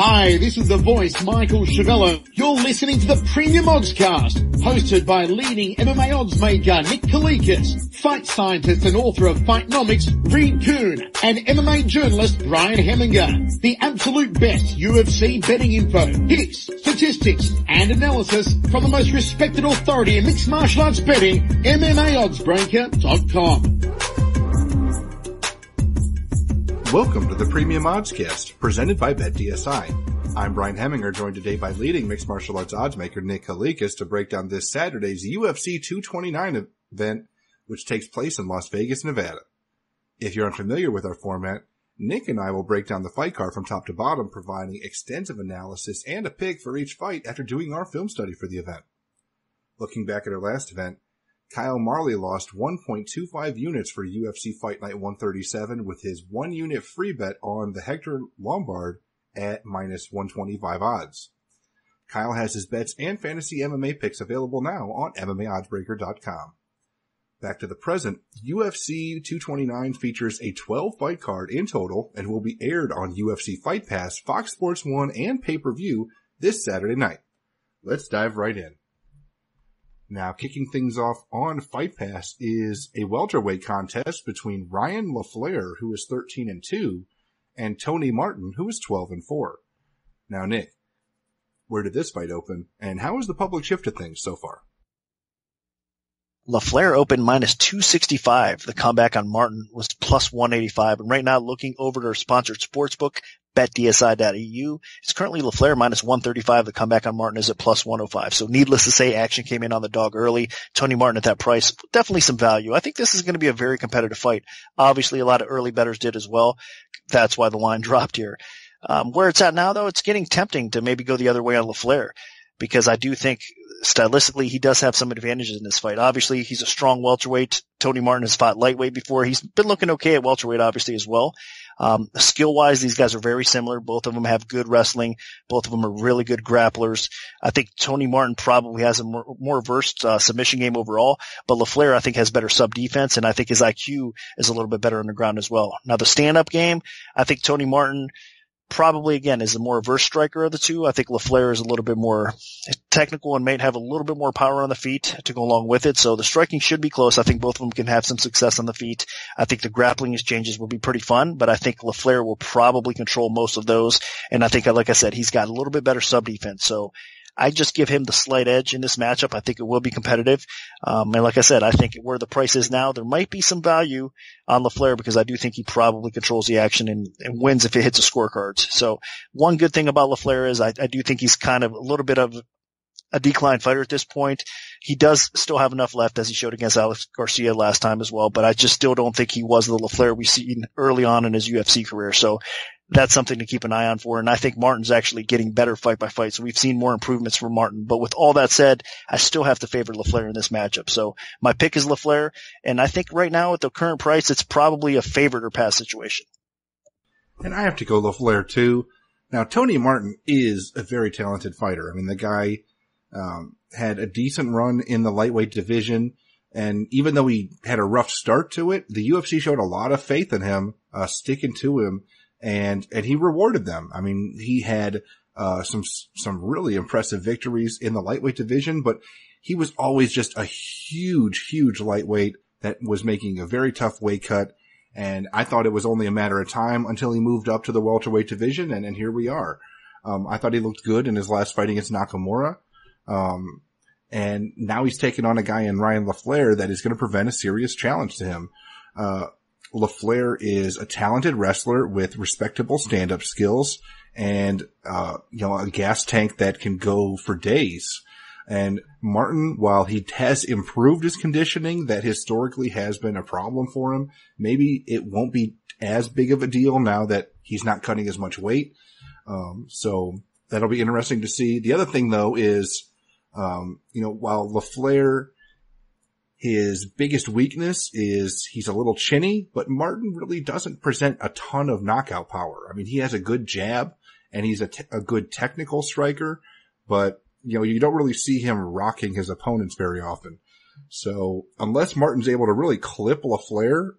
Hi, this is the voice, Michael Chavello. You're listening to the Premium Oddscast, hosted by leading MMA odds maker Nick Kalikas, fight scientist and author of Fightnomics Reed Kuhn, and MMA journalist Brian Hemminger. The absolute best UFC betting info, picks, statistics, and analysis from the most respected authority in mixed martial arts betting, MMAOddsBreaker.com. Welcome to the Premium Oddscast, presented by BetDSI. I'm Brian Hemminger, joined today by leading mixed martial arts oddsmaker Nick Kalikas to break down this Saturday's UFC 229 event, which takes place in Las Vegas, Nevada. If you're unfamiliar with our format, Nick and I will break down the fight card from top to bottom, providing extensive analysis and a pick for each fight after doing our film study for the event. Looking back at our last event, Kyle Marley lost 1.25 units for UFC Fight Night 137 with his 1 unit free bet on the Hector Lombard at minus 125 odds. Kyle has his bets and fantasy MMA picks available now on MMAOddsBreaker.com. Back to the present, UFC 229 features a 12-fight card in total and will be aired on UFC Fight Pass, Fox Sports 1, and pay-per-view this Saturday night. Let's dive right in. Now, kicking things off on Fight Pass is a welterweight contest between Ryan LaFleur, who is 13-2, and Tony Martin, who is 12-4. Now, Nick, where did this fight open, and how has the public shifted things so far? LaFleur opened minus 265. The comeback on Martin was plus 185. And right now, looking over to our sponsored sportsbook, BetDSI.eu, it's currently LaFleur minus 135. The comeback on Martin is at plus 105. So needless to say, action came in on the dog early. Tony Martin at that price, definitely some value. I think this is going to be a very competitive fight. Obviously, a lot of early bettors did as well. That's why the line dropped here. Where it's at now, though, it's getting tempting to maybe go the other way on LaFleur, because I do think stylistically he does have some advantages in this fight. Obviously, he's a strong welterweight. Tony Martin has fought lightweight before. He's been looking okay at welterweight, obviously, as well. Skill-wise, these guys are very similar. Both of them have good wrestling. Both of them are really good grapplers. I think Tony Martin probably has a more versed submission game overall, but LaFleur, I think, has better sub-defense, and I think his IQ is a little bit better on the ground as well. Now, the stand-up game, I think Tony Martin probably, again, is the more versed striker of the two. I think LaFleur is a little bit more technical and may have a little bit more power on the feet to go along with it. So the striking should be close. I think both of them can have some success on the feet. I think the grappling exchanges will be pretty fun, but I think LaFleur will probably control most of those. And I think, like I said, he's got a little bit better sub-defense. So I just give him the slight edge in this matchup. I think it will be competitive. And like I said, I think where the price is now, there might be some value on LaFleur because I do think he probably controls the action and wins if it hits the scorecards. So one good thing about LaFleur is I do think he's kind of a little bit of a decline fighter at this point. He does still have enough left, as he showed against Alex Garcia last time as well, but I just still don't think he was the LaFleur we've seen early on in his UFC career. So that's something to keep an eye on for. And I think Martin's actually getting better fight by fight. So we've seen more improvements from Martin. But with all that said, I still have to favor LaFleur in this matchup. So my pick is LaFleur. And I think right now at the current price, it's probably a favorite or pass situation. And I have to go LaFleur too. Now, Tony Martin is a very talented fighter. I mean, the guy had a decent run in the lightweight division. And even though he had a rough start to it, the UFC showed a lot of faith in him, sticking to him. And he rewarded them. I mean, he had some really impressive victories in the lightweight division, but he was always just a huge lightweight that was making a very tough weight cut. And I thought it was only a matter of time until he moved up to the welterweight division, and here we are. I thought he looked good in his last fight against Nakamura. And now he's taking on a guy in Ryan LaFleur that is going to present a serious challenge to him. LaFleur is a talented wrestler with respectable stand-up skills and, a gas tank that can go for days. And Martin, while he has improved his conditioning, that historically has been a problem for him, maybe it won't be as big of a deal now that he's not cutting as much weight. So that'll be interesting to see. The other thing though is, while LaFleur, his biggest weakness is he's a little chinny, but Martin really doesn't present a ton of knockout power. I mean, he has a good jab and he's a good technical striker, but you don't really see him rocking his opponents very often. So unless Martin's able to really clip LaFleur,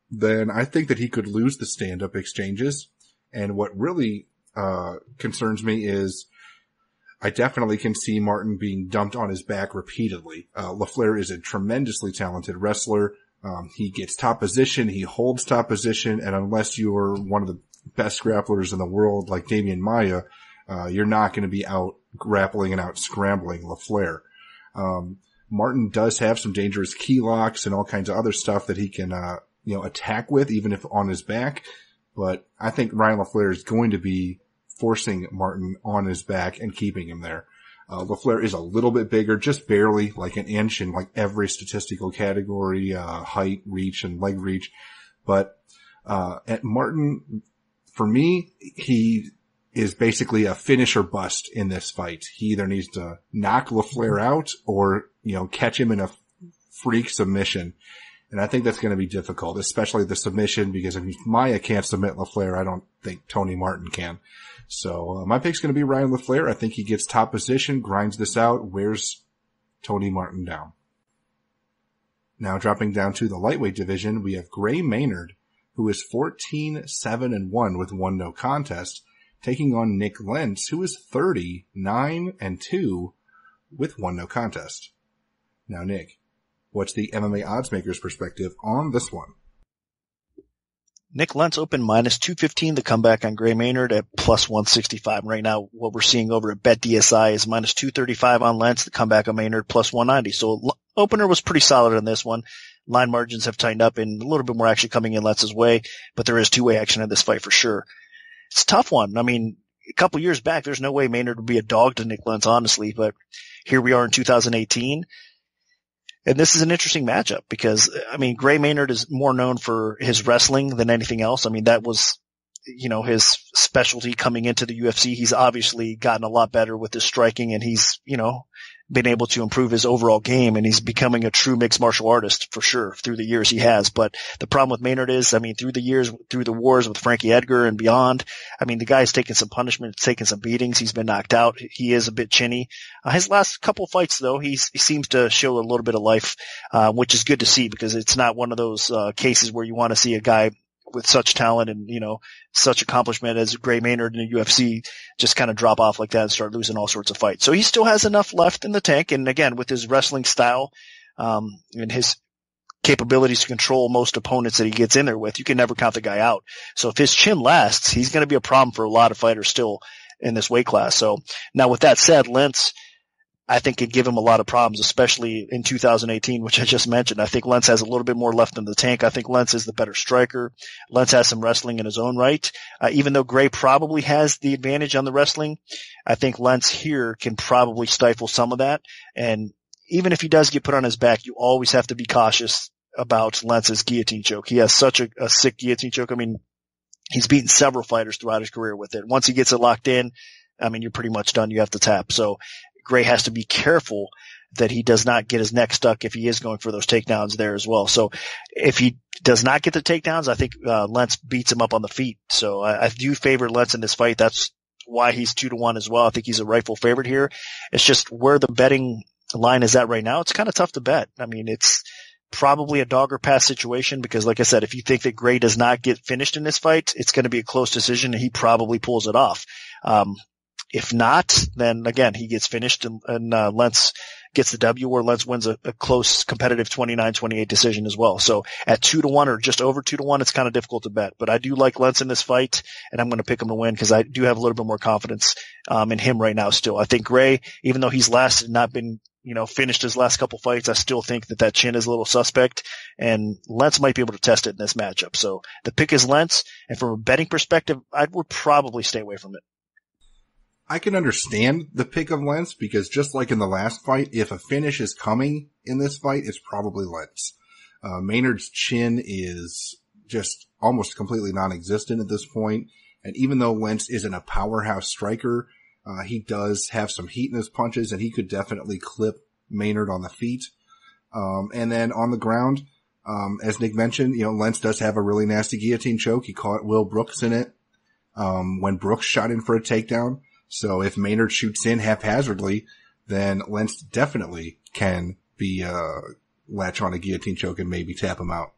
then I think that he could lose the stand-up exchanges. And what really concerns me is I definitely can see Martin being dumped on his back repeatedly. LaFleur is a tremendously talented wrestler. He gets top position, he holds top position, and unless you're one of the best grapplers in the world like Damian Maia, you're not going to be out grappling and out scrambling LaFleur. Martin does have some dangerous key locks and all kinds of other stuff that he can, attack with, even if on his back. But I think Ryan LaFleur is going to be forcing Martin on his back and keeping him there. LaFleur is a little bit bigger, just barely, like an inch in like every statistical category, height, reach, and leg reach. But, at Martin, for me, he is basically a finish or bust in this fight. He either needs to knock LaFleur out or, catch him in a freak submission. And I think that's going to be difficult, especially the submission, because if Maia can't submit LaFleur, I don't think Tony Martin can. So my pick's going to be Ryan LaFleur. I think he gets top position, grinds this out, wears Tony Martin down. Now dropping down to the lightweight division, we have Gray Maynard, who is 14-7-1 with 1 no contest, taking on Nick Lentz, who is 30-9-2 with 1 no contest. Now, Nick, what's the MMA oddsmaker's perspective on this one? Nick Lentz opened minus 215 the comeback on Gray Maynard at plus 165. Right now, what we're seeing over at BetDSI is minus 235 on Lentz, the comeback on Maynard plus 190. So opener was pretty solid on this one. Line margins have tightened up and a little bit more action coming in Lentz's way, but there is two-way action in this fight for sure. It's a tough one. I mean, a couple years back, there's no way Maynard would be a dog to Nick Lentz, honestly, but here we are in 2018. And this is an interesting matchup because, Gray Maynard is more known for his wrestling than anything else. That was, his specialty coming into the UFC. He's obviously gotten a lot better with his striking and he's, been able to improve his overall game and he's becoming a true mixed martial artist for sure through the years he has. But the problem with Maynard is, through the years, through the wars with Frankie Edgar and beyond, the guy's taken some punishment, taken some beatings. He's been knocked out. He is a bit chinny. His last couple fights though, he seems to show a little bit of life, which is good to see because it's not one of those, cases where you want to see a guy with such talent and, such accomplishment as Gray Maynard in the UFC just kind of drop off like that and start losing all sorts of fights. So he still has enough left in the tank. And again, with his wrestling style, and his capabilities to control most opponents that he gets in there with, you can never count the guy out. So if his chin lasts, he's going to be a problem for a lot of fighters still in this weight class. So now with that said, Lentz, I think could give him a lot of problems, especially in 2018, which I just mentioned. I think Lentz has a little bit more left in the tank. I think Lentz is the better striker. Lentz has some wrestling in his own right. Even though Gray probably has the advantage on the wrestling, I think Lentz here can probably stifle some of that. And even if he does get put on his back, you always have to be cautious about Lentz's guillotine choke. He has such a sick guillotine choke. He's beaten several fighters throughout his career with it. Once he gets it locked in, you're pretty much done. You have to tap. So Gray has to be careful that he does not get his neck stuck if he is going for those takedowns there as well. So if he does not get the takedowns, I think Lentz beats him up on the feet. So I do favor Lentz in this fight. That's why he's 2-1 as well. I think he's a rightful favorite here. It's just where the betting line is at right now. It's kind of tough to bet. It's probably a dog or pass situation because, like I said, if you think that Gray does not get finished in this fight, it's going to be a close decision and he probably pulls it off. If not, then again, he gets finished and Lentz gets the W or Lentz wins a close competitive 29-28 decision as well. So at 2-1 or just over 2-1, it's kind of difficult to bet, but I do like Lentz in this fight and I'm going to pick him to win because I do have a little bit more confidence, in him right now still. I think Gray, even though he's not been, finished his last couple fights, I still think that chin is a little suspect and Lentz might be able to test it in this matchup. So the pick is Lentz and from a betting perspective, I would probably stay away from it. I can understand the pick of Lentz because just like in the last fight, if a finish is coming in this fight, it's probably Lentz. Maynard's chin is just almost completely non-existent at this point. And even though Lentz isn't a powerhouse striker, he does have some heat in his punches and he could definitely clip Maynard on the feet. And then on the ground, as Nick mentioned, Lentz does have a really nasty guillotine choke. He caught Will Brooks in it, when Brooks shot in for a takedown. So if Maynard shoots in haphazardly, then Lentz definitely can be, latch on a guillotine choke and maybe tap him out.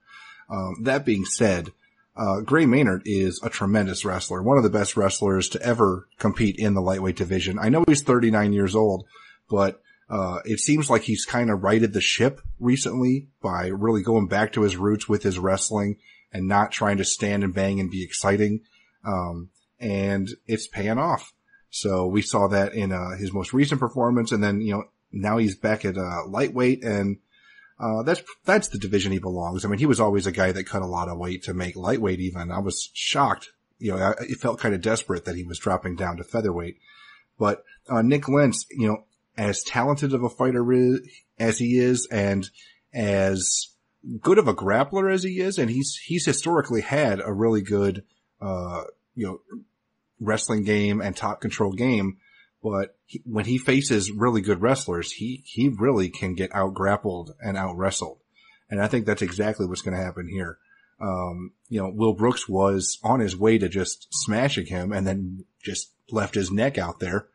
That being said, Gray Maynard is a tremendous wrestler, one of the best wrestlers to ever compete in the lightweight division. I know he's 39 years old, but it seems like he's kind of righted the ship recently by really going back to his roots with his wrestling and not trying to stand and bang and be exciting. And it's paying off. So we saw that in his most recent performance, and then, now he's back at lightweight, and that's the division he belongs. I mean, he was always a guy that cut a lot of weight to make lightweight even. I was shocked. It felt kind of desperate that he was dropping down to featherweight. But Nick Lentz, as talented of a fighter as he is, and as good of a grappler as he is, and he's historically had a really good, wrestling game and top control game. But when he faces really good wrestlers, he really can get out grappled and out wrestled. And I think that's exactly what's going to happen here. Will Brooks was on his way to just smashing him and then just left his neck out there.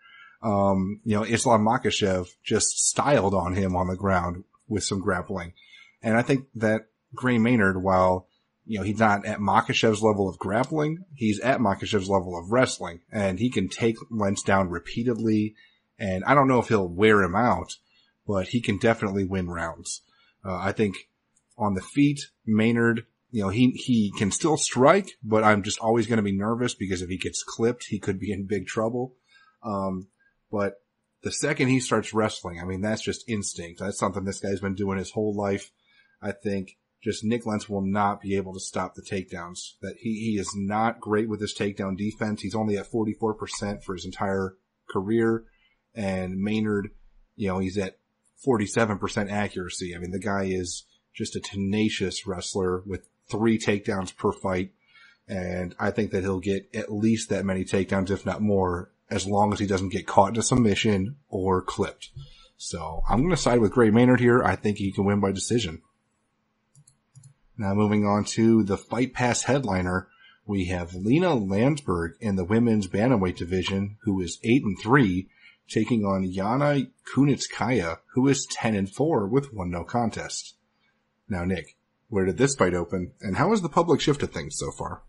Islam Makhachev just styled on him on the ground with some grappling. And I think that Gray Maynard, while, he's not at Makhachev's level of grappling, he's at Makhachev's level of wrestling, and he can take Lentz down repeatedly. And I don't know if he'll wear him out, but he can definitely win rounds. I think on the feet, Maynard, he can still strike, but I'm just always going to be nervous because if he gets clipped, he could be in big trouble. But the second he starts wrestling, I mean, that's just instinct. That's something this guy's been doing his whole life. I think just Nick Lentz will not be able to stop the takedowns. That he is not great with his takedown defense. He's only at 44% for his entire career. And Maynard, he's at 47% accuracy. I mean, the guy is just a tenacious wrestler with 3 takedowns per fight. And I think that he'll get at least that many takedowns, if not more, as long as he doesn't get caught in a submission or clipped. So I'm going to side with Gray Maynard here. I think he can win by decision. Now moving on to the Fight Pass headliner, we have Lena Landsberg in the women's bantamweight division, who is 8-3, taking on Yana Kunitskaya, who is 10-4 with 1 no contest. Now, Nick, where did this fight open, and how has the public shifted things so far?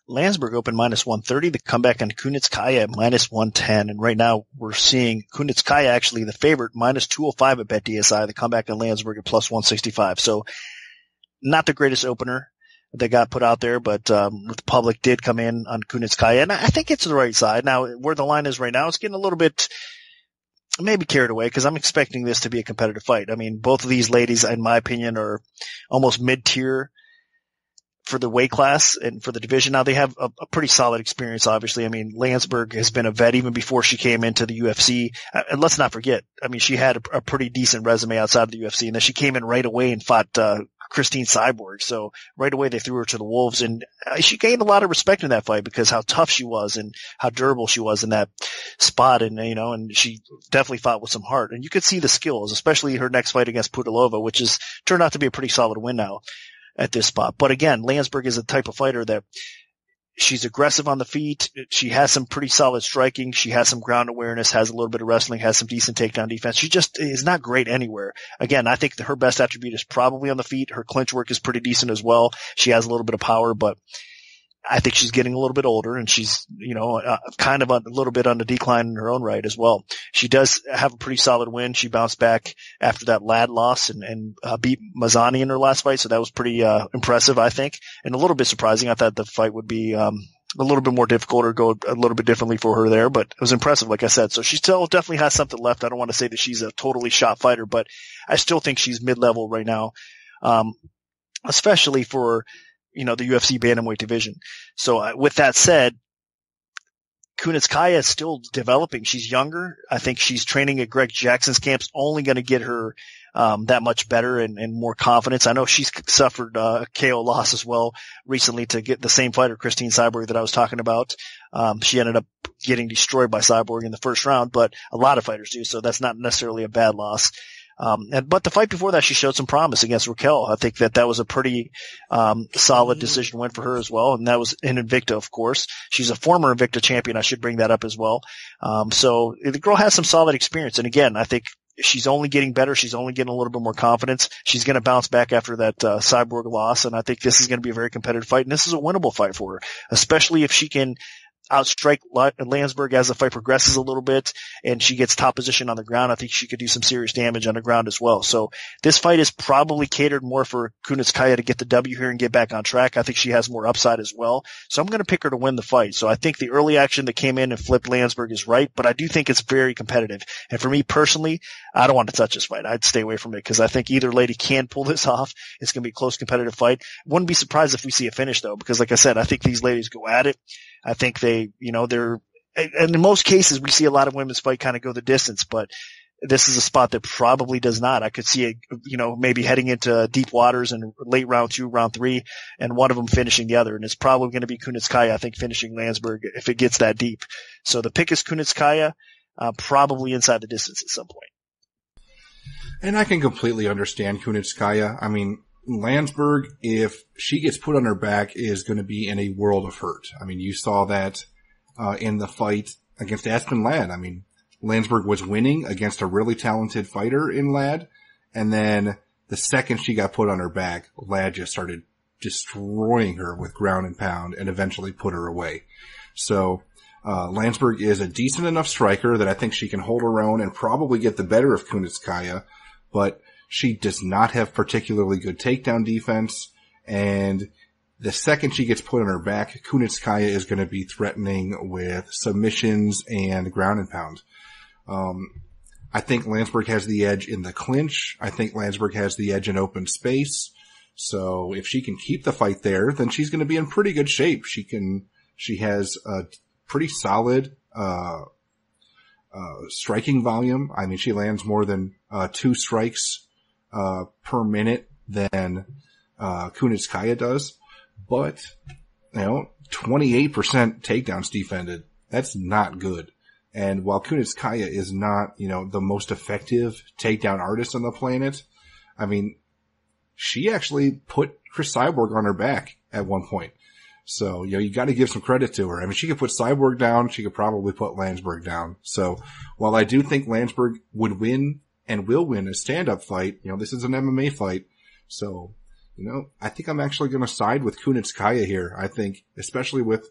Landsberg opened -130, the comeback on Kunitskaya at -110, and right now we're seeing Kunitskaya actually the favorite, -205 at BetDSI, the comeback on Landsberg at +165. So not the greatest opener that got put out there, but the public did come in on Kunitskaya, and I think it's the right side. Now, where the line is right now, it's getting a little bit maybe carried away because I'm expecting this to be a competitive fight. I mean, both of these ladies, in my opinion, are almost mid-tier for the weight class and for the division. Now they have a pretty solid experience, obviously. I mean, Landsberg has been a vet even before she came into the UFC. And let's not forget, I mean, she had a pretty decent resume outside of the UFC, and then she came in right away and fought, Christine Cyborg. So right away they threw her to the wolves, and she gained a lot of respect in that fight because how tough she was and how durable she was in that spot. And, and she definitely fought with some heart, and you could see the skills, especially her next fight against Pudilova, which has turned out to be a pretty solid win now at this spot. But again, Landsberg is a type of fighter that she's aggressive on the feet. She has some pretty solid striking. She has some ground awareness, has a little bit of wrestling, has some decent takedown defense. She just is not great anywhere. Again, I think her best attribute is probably on the feet. Her clinch work is pretty decent as well. She has a little bit of power, but I think she's getting a little bit older, and she's, kind of a little bit on the decline in her own right as well. She does have a pretty solid win. She bounced back after that Ladd loss and beat Mazzani in her last fight. So that was pretty, impressive, I think, and a little bit surprising. I thought the fight would be, a little bit more difficult or go a little bit differently for her there, but it was impressive, like I said. So she still definitely has something left. I don't want to say that she's a totally shot fighter, but I still think she's mid-level right now. Especially for, the UFC bantamweight division. So with that said, Kunitskaya is still developing. She's younger. I think she's training at Greg Jackson's camp's only going to get her that much better and more confidence. I know she's suffered a KO loss as well recently to get the same fighter, Christine Cyborg, that I was talking about. She ended up getting destroyed by Cyborg in the first round, but a lot of fighters do, so that's not necessarily a bad loss. But the fight before that, she showed some promise against Raquel. I think that was a pretty, solid decision win for her as well. And that was in Invicta, of course. She's a former Invicta champion. I should bring that up as well. So the girl has some solid experience. And again, I think She's only getting better. She's only getting a little bit more confidence. She's going to bounce back after that Cyborg loss, and I think this is going to be a very competitive fight, and this is a winnable fight for her, especially if she can outstrike Landsberg as the fight progresses a little bit and she gets top position on the ground. I think she could do some serious damage on the ground as well. So this fight is probably catered more for Kunitskaya to get the W here and get back on track. I think she has more upside as well. So I'm going to pick her to win the fight. So I think the early action that came in and flipped Landsberg is right, but I do think it's very competitive. And for me personally, I don't want to touch this fight. I'd stay away from it because I think either lady can pull this off. It's going to be a close competitive fight. Wouldn't be surprised if we see a finish though, because like I said, I think these ladies go at it. I think they're, and in most cases we see a lot of women's fight kind of go the distance, but this is a spot that probably does not. I could see it, maybe heading into deep waters in late round 2, round 3, and one of them finishing the other. And it's probably going to be Kunitskaya, I think, finishing Landsberg if it gets that deep. So the pick is Kunitskaya, probably inside the distance at some point. And I can completely understand Kunitskaya. I mean, Landsberg, if she gets put on her back, is going to be in a world of hurt. I mean, you saw that in the fight against Aspen Ladd. I mean, Landsberg was winning against a really talented fighter in Ladd, and then the second she got put on her back, Ladd just started destroying her with ground and pound and eventually put her away. So Landsberg is a decent enough striker that I think she can hold her own and probably get the better of Kunitskaya, but she does not have particularly good takedown defense, and the second she gets put on her back, Kunitskaya is going to be threatening with submissions and ground and pound. I think Landsberg has the edge in the clinch. I think Landsberg has the edge in open space. So if she can keep the fight there, then she's going to be in pretty good shape. She has a pretty solid, striking volume. I mean, she lands more than, 2 strikes per minute than Kunitskaya does, but 28% takedowns defended. That's not good. And while Kunitskaya is not, the most effective takedown artist on the planet, I mean, she actually put Chris Cyborg on her back at one point. So, you got to give some credit to her. I mean, she could put Cyborg down. She could probably put Landsberg down. So while I do think Landsberg would win and will win a stand-up fight, this is an MMA fight. So, I think I'm actually going to side with Kunitskaya here. I think, especially with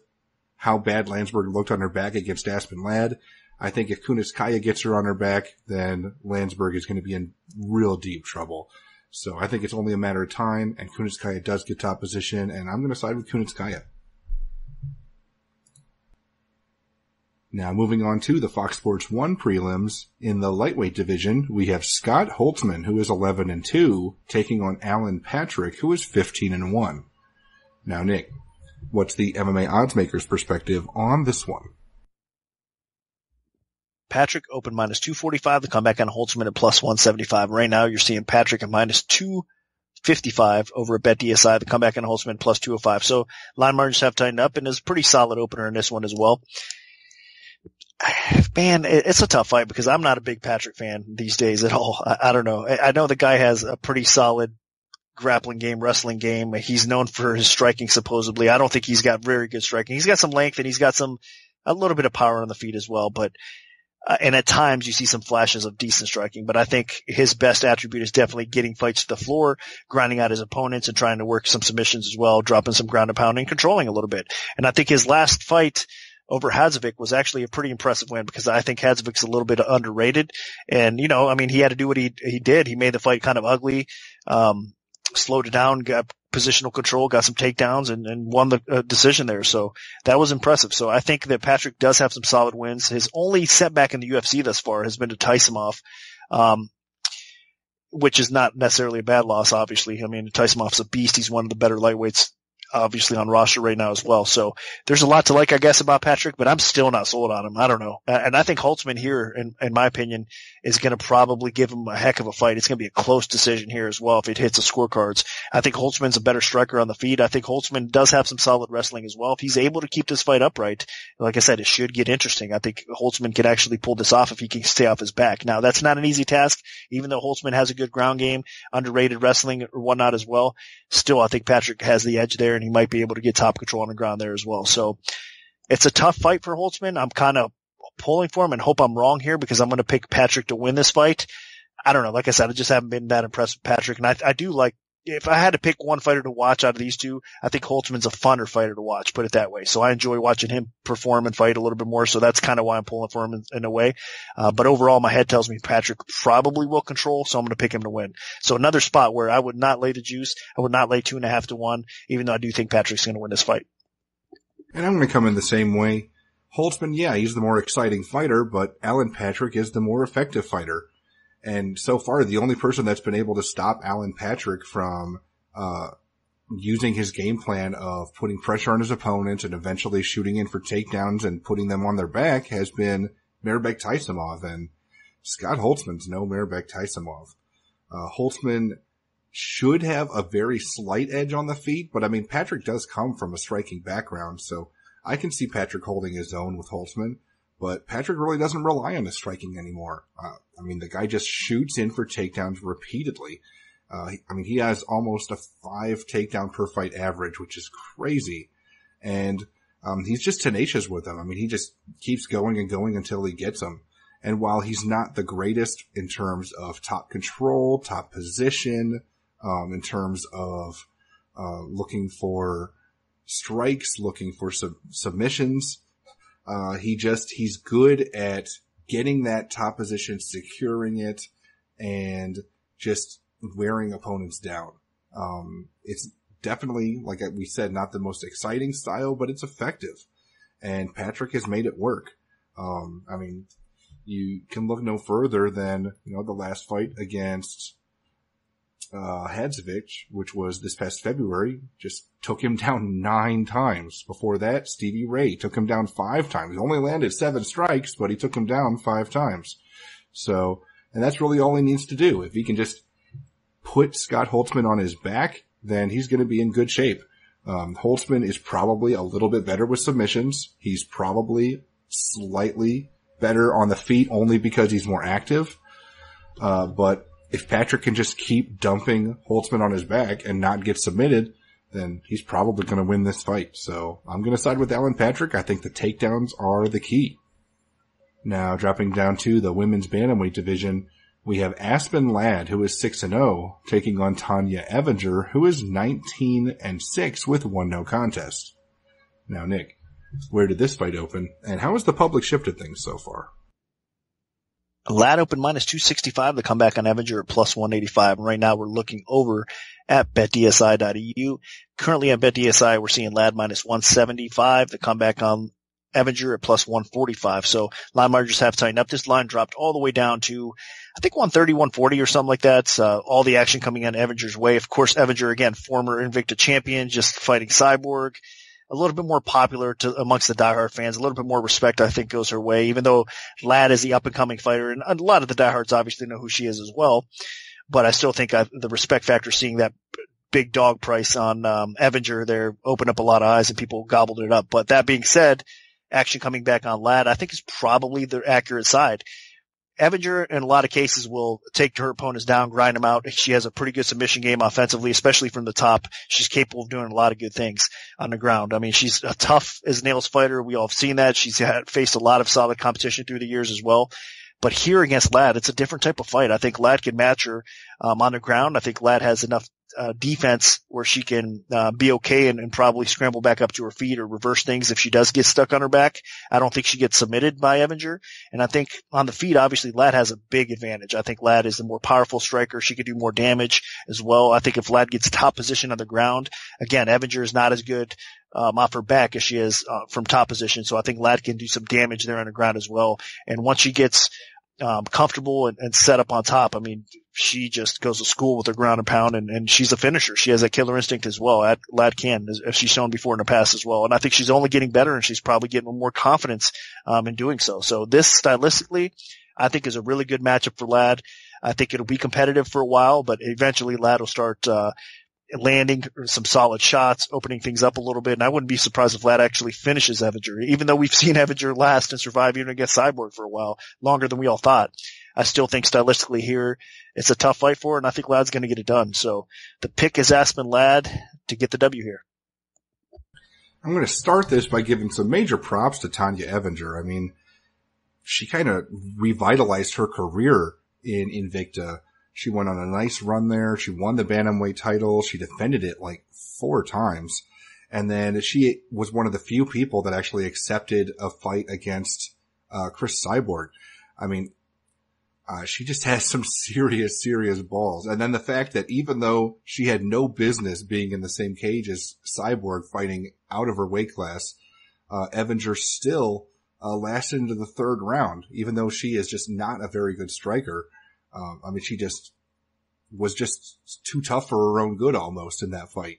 how bad Landsberg looked on her back against Aspen Ladd, I think if Kunitskaya gets her on her back, then Landsberg is going to be in real deep trouble. So I think it's only a matter of time, and Kunitskaya does get top position, and I'm going to side with Kunitskaya. Now, moving on to the Fox Sports 1 prelims. In the lightweight division, we have Scott Holtzman, who is 11-2, taking on Alan Patrick, who is 15-1. Now, Nick, what's the MMA oddsmaker's perspective on this one? Patrick open minus 245. The comeback on Holtzman at plus 175. Right now, you're seeing Patrick at minus 255 over at BetDSI. The comeback on Holtzman plus 205. So line margins have tightened up, and there's a pretty solid opener in this one as well. Man, it's a tough fight because I'm not a big Patrick fan these days at all. I don't know. I know the guy has a pretty solid grappling game, wrestling game. He's known for his striking supposedly. I don't think he's got very good striking. He's got some length and he's got a little bit of power on the feet as well, but and at times you see some flashes of decent striking, but I think his best attribute is definitely getting fights to the floor, grinding out his opponents and trying to work some submissions as well, dropping some ground and pound and controlling a little bit. And I think his last fight over Hadzovic was actually a pretty impressive win because I think Hadzovic's a little bit underrated. And, he had to do what he did. He made the fight kind of ugly, slowed it down, got positional control, got some takedowns and won the decision there. So that was impressive. So I think that Patrick does have some solid wins. His only setback in the UFC thus far has been to Taisimov, which is not necessarily a bad loss, obviously. I mean, Taisimov's a beast. He's one of the better lightweights obviously on roster right now as well. So there's a lot to like, I guess, about Patrick, but I'm still not sold on him. I don't know. And I think Holtzman here, in my opinion, is going to probably give him a heck of a fight. It's going to be a close decision here as well if it hits the scorecards. I think Holtzman's a better striker on the feet. I think Holtzman does have some solid wrestling as well. If he's able to keep this fight upright, like I said, it should get interesting. I think Holtzman could actually pull this off if he can stay off his back. Now, that's not an easy task, even though Holtzman has a good ground game, underrated wrestling or whatnot as well. Still, I think Patrick has the edge there, and he might be able to get top control on the ground there as well. So it's a tough fight for Holtzman. I'm kind of pulling for him and hope I'm wrong here because I'm going to pick Patrick to win this fight. I don't know. Like I said, I just haven't been that impressed with Patrick. And I do like, if I had to pick one fighter to watch out of these two, I think Holtzman's a funner fighter to watch, put it that way. So I enjoy watching him perform and fight a little bit more. So that's kind of why I'm pulling for him in a way. But overall, my head tells me Patrick probably will control, so I'm going to pick him to win. So another spot where I would not lay the juice. I would not lay 2.5 to 1, even though I do think Patrick's going to win this fight. And I'm going to come in the same way. Holtzman, yeah, he's the more exciting fighter, but Alan Patrick is the more effective fighter. And so far, the only person that's been able to stop Alan Patrick from using his game plan of putting pressure on his opponent and eventually shooting in for takedowns and putting them on their back has been Mairbek Taisimov. And Scott Holtzman's no Mairbek Taisimov. Holtzman should have a very slight edge on the feet, but I mean, Patrick does come from a striking background, so I can see Patrick holding his own with Holtzman. But Patrick really doesn't rely on his striking anymore. I mean, the guy just shoots in for takedowns repeatedly. He has almost a 5 takedown per fight average, which is crazy. And he's just tenacious with them. I mean, he just keeps going and going until he gets them. And while he's not the greatest in terms of top control, top position, in terms of looking for strikes, looking for submissions, he's good at getting that top position, securing it, and just wearing opponents down. It's definitely, like we said, not the most exciting style, but it's effective. And Patrick has made it work. You can look no further than, the last fight against Hadzovic, which was this past February, just took him down 9 times. Before that, Stevie Ray took him down 5 times. He only landed 7 strikes, but he took him down 5 times. So, and that's really all he needs to do. If he can just put Scott Holtzman on his back, then he's going to be in good shape. Holtzman is probably a little bit better with submissions. He's probably slightly better on the feet only because he's more active. But if Patrick can just keep dumping Holtzman on his back and not get submitted, then he's probably going to win this fight. So I'm going to side with Alan Patrick. I think the takedowns are the key. Now dropping down to the women's bantamweight division, we have Aspen Ladd, who is 6-0, taking on Tanya Evinger, who is 19-6 with 1 no contest. Now, Nick, where did this fight open, and how has the public shifted things so far? Ladd opened minus 265. The comeback on Evinger at plus 185. And right now we're looking over at betdsi.eu. Currently on betdsi, we're seeing Ladd minus 175. The comeback on Evinger at plus 145. So line margins have tightened up. This line dropped all the way down to, I think 130, 140 or something like that. All the action coming on Evinger's way. Of course, Evinger, again, former Invicta champion, just fighting Cyborg. A little bit more popular amongst the diehard fans. A little bit more respect, I think, goes her way, even though Ladd is the up-and-coming fighter. And a lot of the diehards obviously know who she is as well. But I still think the respect factor, seeing that big dog price on Evinger there, opened up a lot of eyes and people gobbled it up. But that being said, action coming back on Ladd, I think is probably the accurate side. Evinger, in a lot of cases, will take her opponents down, grind them out. She has a pretty good submission game offensively, especially from the top. She's capable of doing a lot of good things on the ground. I mean, she's a tough as nails fighter. We all have seen that. She's faced a lot of solid competition through the years as well. But here against Ladd, it's a different type of fight. I think Ladd can match her on the ground. I think Ladd has enough defense where she can be okay and probably scramble back up to her feet or reverse things if she does get stuck on her back. I don't think she gets submitted by Evinger. And I think on the feet, obviously, Ladd has a big advantage. I think Ladd is the more powerful striker. She could do more damage as well. I think if Ladd gets top position on the ground, again, Evinger is not as good off her back as she is from top position. So I think Ladd can do some damage there on the ground as well. And once she gets comfortable and set up on top, I mean, she just goes to school with her ground and pound, and she's a finisher. She has a killer instinct as well. Ladd can, as she's shown before in the past as well. And I think she's only getting better, and she's probably getting more confidence in doing so. So this, stylistically, I think is a really good matchup for Ladd. I think it'll be competitive for a while, but eventually Ladd will start landing some solid shots, opening things up a little bit. And I wouldn't be surprised if Ladd actually finishes Evinger, even though we've seen Evinger last and survive even against Cyborg for a while, longer than we all thought. I still think stylistically here, it's a tough fight for her, and I think Ladd's going to get it done. So the pick is Aspen Ladd to get the W here. I'm going to start this by giving some major props to Tanya Evinger. I mean, she kind of revitalized her career in Invicta. She went on a nice run there. She won the bantamweight title. She defended it like 4 times. And then she was one of the few people that actually accepted a fight against Chris Cyborg. I mean, she just has some serious balls. And then the fact that even though she had no business being in the same cage as Cyborg fighting out of her weight class, Hemminger still lasted into the 3rd round, even though she is just not a very good striker. I mean, she just was just too tough for her own good almost in that fight.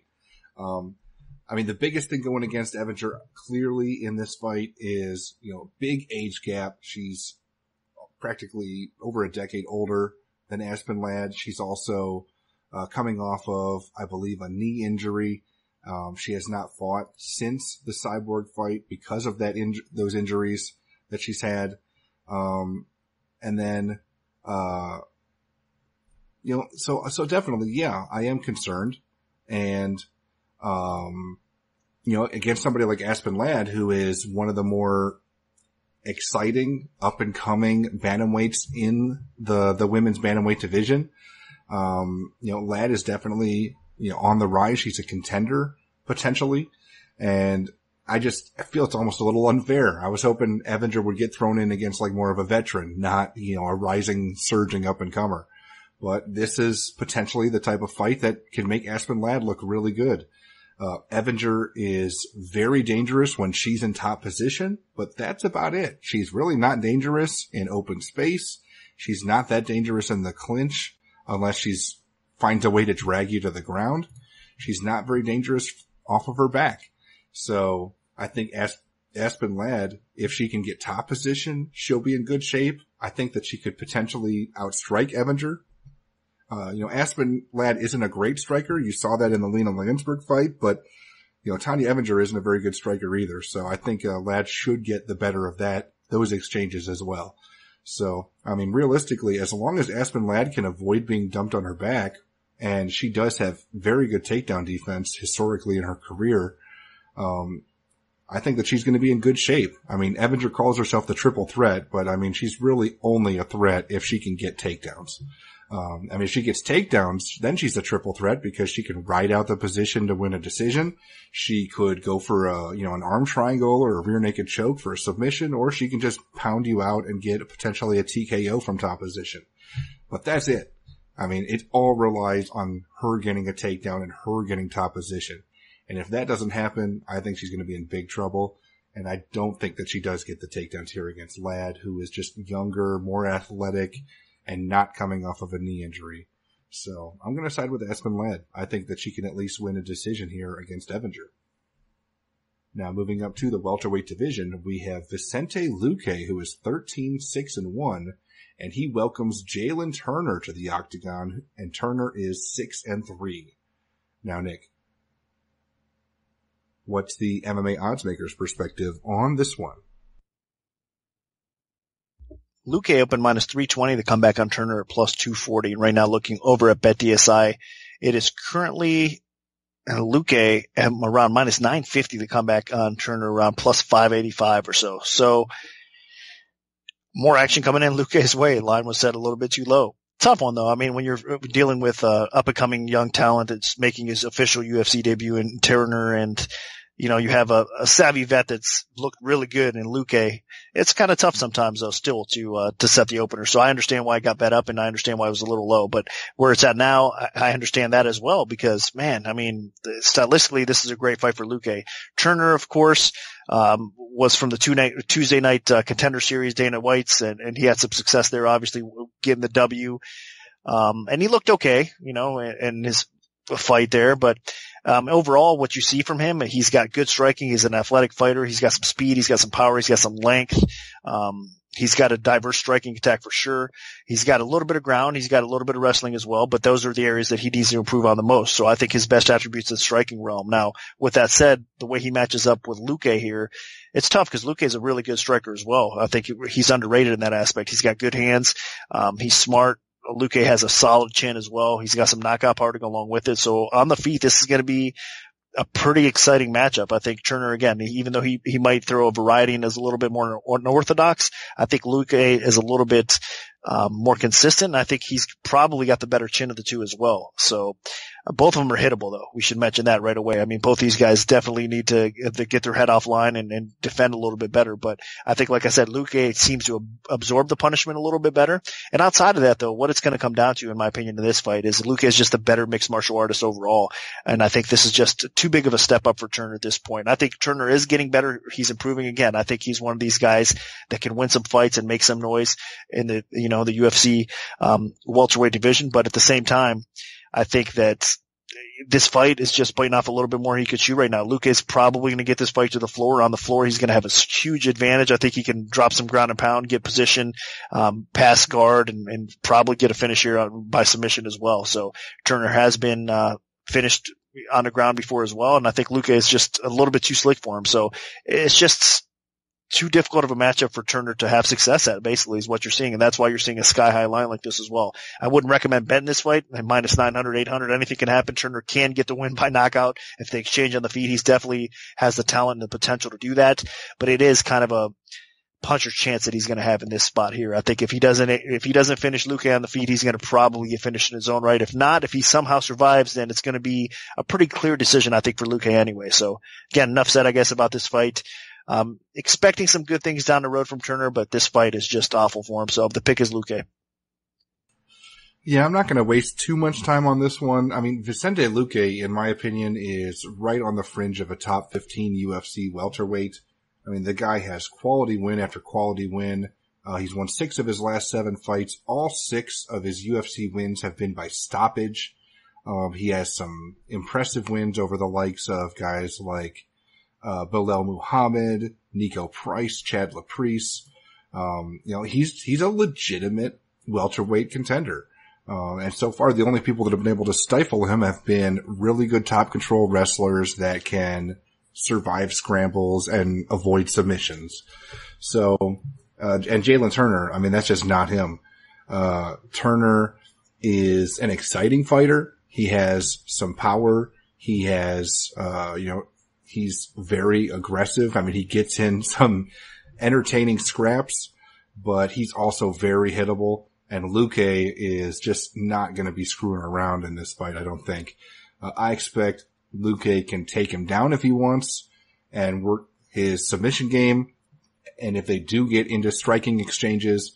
I mean, the biggest thing going against Hemminger clearly in this fight is, big age gap. She's practically over a decade older than Aspen Ladd. She's also coming off of, I believe, a knee injury. She has not fought since the Cyborg fight because of those injuries that she's had. And then, so definitely, yeah, I am concerned. And, against somebody like Aspen Ladd, who is one of the more exciting up and coming bantamweights in the women's bantamweight division. Ladd is definitely, on the rise. She's a contender potentially. And I feel it's almost a little unfair. I was hoping Hemminger would get thrown in against like more of a veteran, not, a rising, surging up and comer. But this is potentially the type of fight that can make Aspen Ladd look really good. Hemminger is very dangerous when she's in top position, but that's about it. She's really not dangerous in open space. She's not that dangerous in the clinch unless she's finds a way to drag you to the ground. She's not very dangerous off of her back. So I think Aspen Ladd, if she can get top position, she'll be in good shape. I think that she could potentially outstrike Hemminger. Aspen Ladd isn't a great striker. You saw that in the Lena Landsberg fight, but, Tanya Hemminger isn't a very good striker either. So I think, Ladd should get the better of those exchanges as well. So, I mean, realistically, as long as Aspen Ladd can avoid being dumped on her back, and she does have very good takedown defense historically in her career, I think that she's going to be in good shape. I mean, Hemminger calls herself the triple threat, but I mean, she's really only a threat if she can get takedowns. If she gets takedowns, then she's a triple threat because she can ride out the position to win a decision. She could go for an arm triangle or a rear naked choke for a submission, or she can just pound you out and get potentially a TKO from top position. But that's it. I mean, it all relies on her getting a takedown and her getting top position. And if that doesn't happen, I think she's going to be in big trouble. And I don't think that she does get the takedowns here against Ladd, who is just younger, more athletic, and not coming off of a knee injury. So I'm going to side with Aspen Ladd. I think that she can at least win a decision here against Hemminger. Now moving up to the welterweight division, we have Vicente Luque, who is 13-6-1, and he welcomes Jalen Turner to the octagon, and Turner is 6-3. Now, Nick, what's the MMA oddsmaker's perspective on this one? Luque open minus 320, the comeback on Turner at plus 240. And right now looking over at BetDSI, it is currently Luque at around minus 950, the comeback on Turner around plus 585 or so. So more action coming in Luque's way. Line was set a little bit too low. Tough one though. I mean, when you're dealing with up and coming young talent that's making his official UFC debut in Turner, and you have a savvy vet that's looked really good in Luque. It's kind of tough sometimes though still to set the opener. So I understand why it got bet up and I understand why it was a little low, but where it's at now, I understand that as well because man, I mean, stylistically, this is a great fight for Luque. Turner, of course, was from the Tuesday night contender series, Dana White's, and he had some success there, obviously getting the W. And he looked okay, in his fight there, but overall, what you see from him, he's got good striking. He's an athletic fighter. He's got some speed. He's got some power. He's got some length. He's got a diverse striking attack for sure. He's got a little bit of ground. He's got a little bit of wrestling as well, but those are the areas that he needs to improve on the most. So I think his best attributes in the striking realm. Now, with that said, the way he matches up with Luque here, it's tough because Luque is a really good striker as well. I think he's underrated in that aspect. He's got good hands. He's smart. Luque has a solid chin as well. He's got some knockout power to go along with it. So on the feet, this is going to be a pretty exciting matchup. I think Turner, again, even though he might throw a variety and is a little bit more unorthodox, I think Luque is a little bit more consistent. And I think he's probably got the better chin of the two as well. So both of them are hittable, though. We should mention that right away. I mean, both these guys definitely need to get their head offline and defend a little bit better. But I think, like I said, Luque seems to absorb the punishment a little bit better. And outside of that, though, what it's going to come down to, in my opinion, in this fight is Luque is just a better mixed martial artist overall. And I think this is just too big of a step up for Turner at this point. I think Turner is getting better. He's improving again. I think he's one of these guys that can win some fights and make some noise in the UFC welterweight division. But at the same time, I think that this fight is just biting off a little bit more he could chew right now. Luque is probably going to get this fight to the floor. On the floor, he's going to have a huge advantage. I think he can drop some ground and pound, get position, pass guard, and probably get a finish here by submission as well. So Turner has been finished on the ground before as well, and I think Luque is just a little bit too slick for him. So it's just too difficult of a matchup for Turner to have success at, basically, is what you're seeing. And that's why you're seeing a sky-high line like this as well. I wouldn't recommend betting this fight. Minus 900, 800, anything can happen. Turner can get the win by knockout. If they exchange on the feet, he's definitely has the talent and the potential to do that. But it is kind of a puncher's chance that he's going to have in this spot here. I think if he doesn't finish Luque on the feet, he's going to probably get finished in his own right. If not, if he somehow survives, then it's going to be a pretty clear decision, I think, for Luque anyway. So again, enough said, I guess, about this fight. Expecting some good things down the road from Turner, but this fight is just awful for him. So the pick is Luque. Yeah, I'm not going to waste too much time on this one. I mean, Vicente Luque, in my opinion, is right on the fringe of a top 15 UFC welterweight. I mean, the guy has quality win after quality win. He's won 6 of his last 7 fights. All 6 of his UFC wins have been by stoppage. He has some impressive wins over the likes of guys like Bilal Muhammad, Nico Price, Chad Laprise. He's a legitimate welterweight contender. And so far, the only people that have been able to stifle him have been really good top control wrestlers that can survive scrambles and avoid submissions. So, and Jalen Turner, I mean, that's just not him. Turner is an exciting fighter. He has some power. He has, he's very aggressive. I mean, he gets in some entertaining scraps, but he's also very hittable. And Luque is just not going to be screwing around in this fight, I don't think. I expect Luque can take him down if he wants and work his submission game. And if they do get into striking exchanges,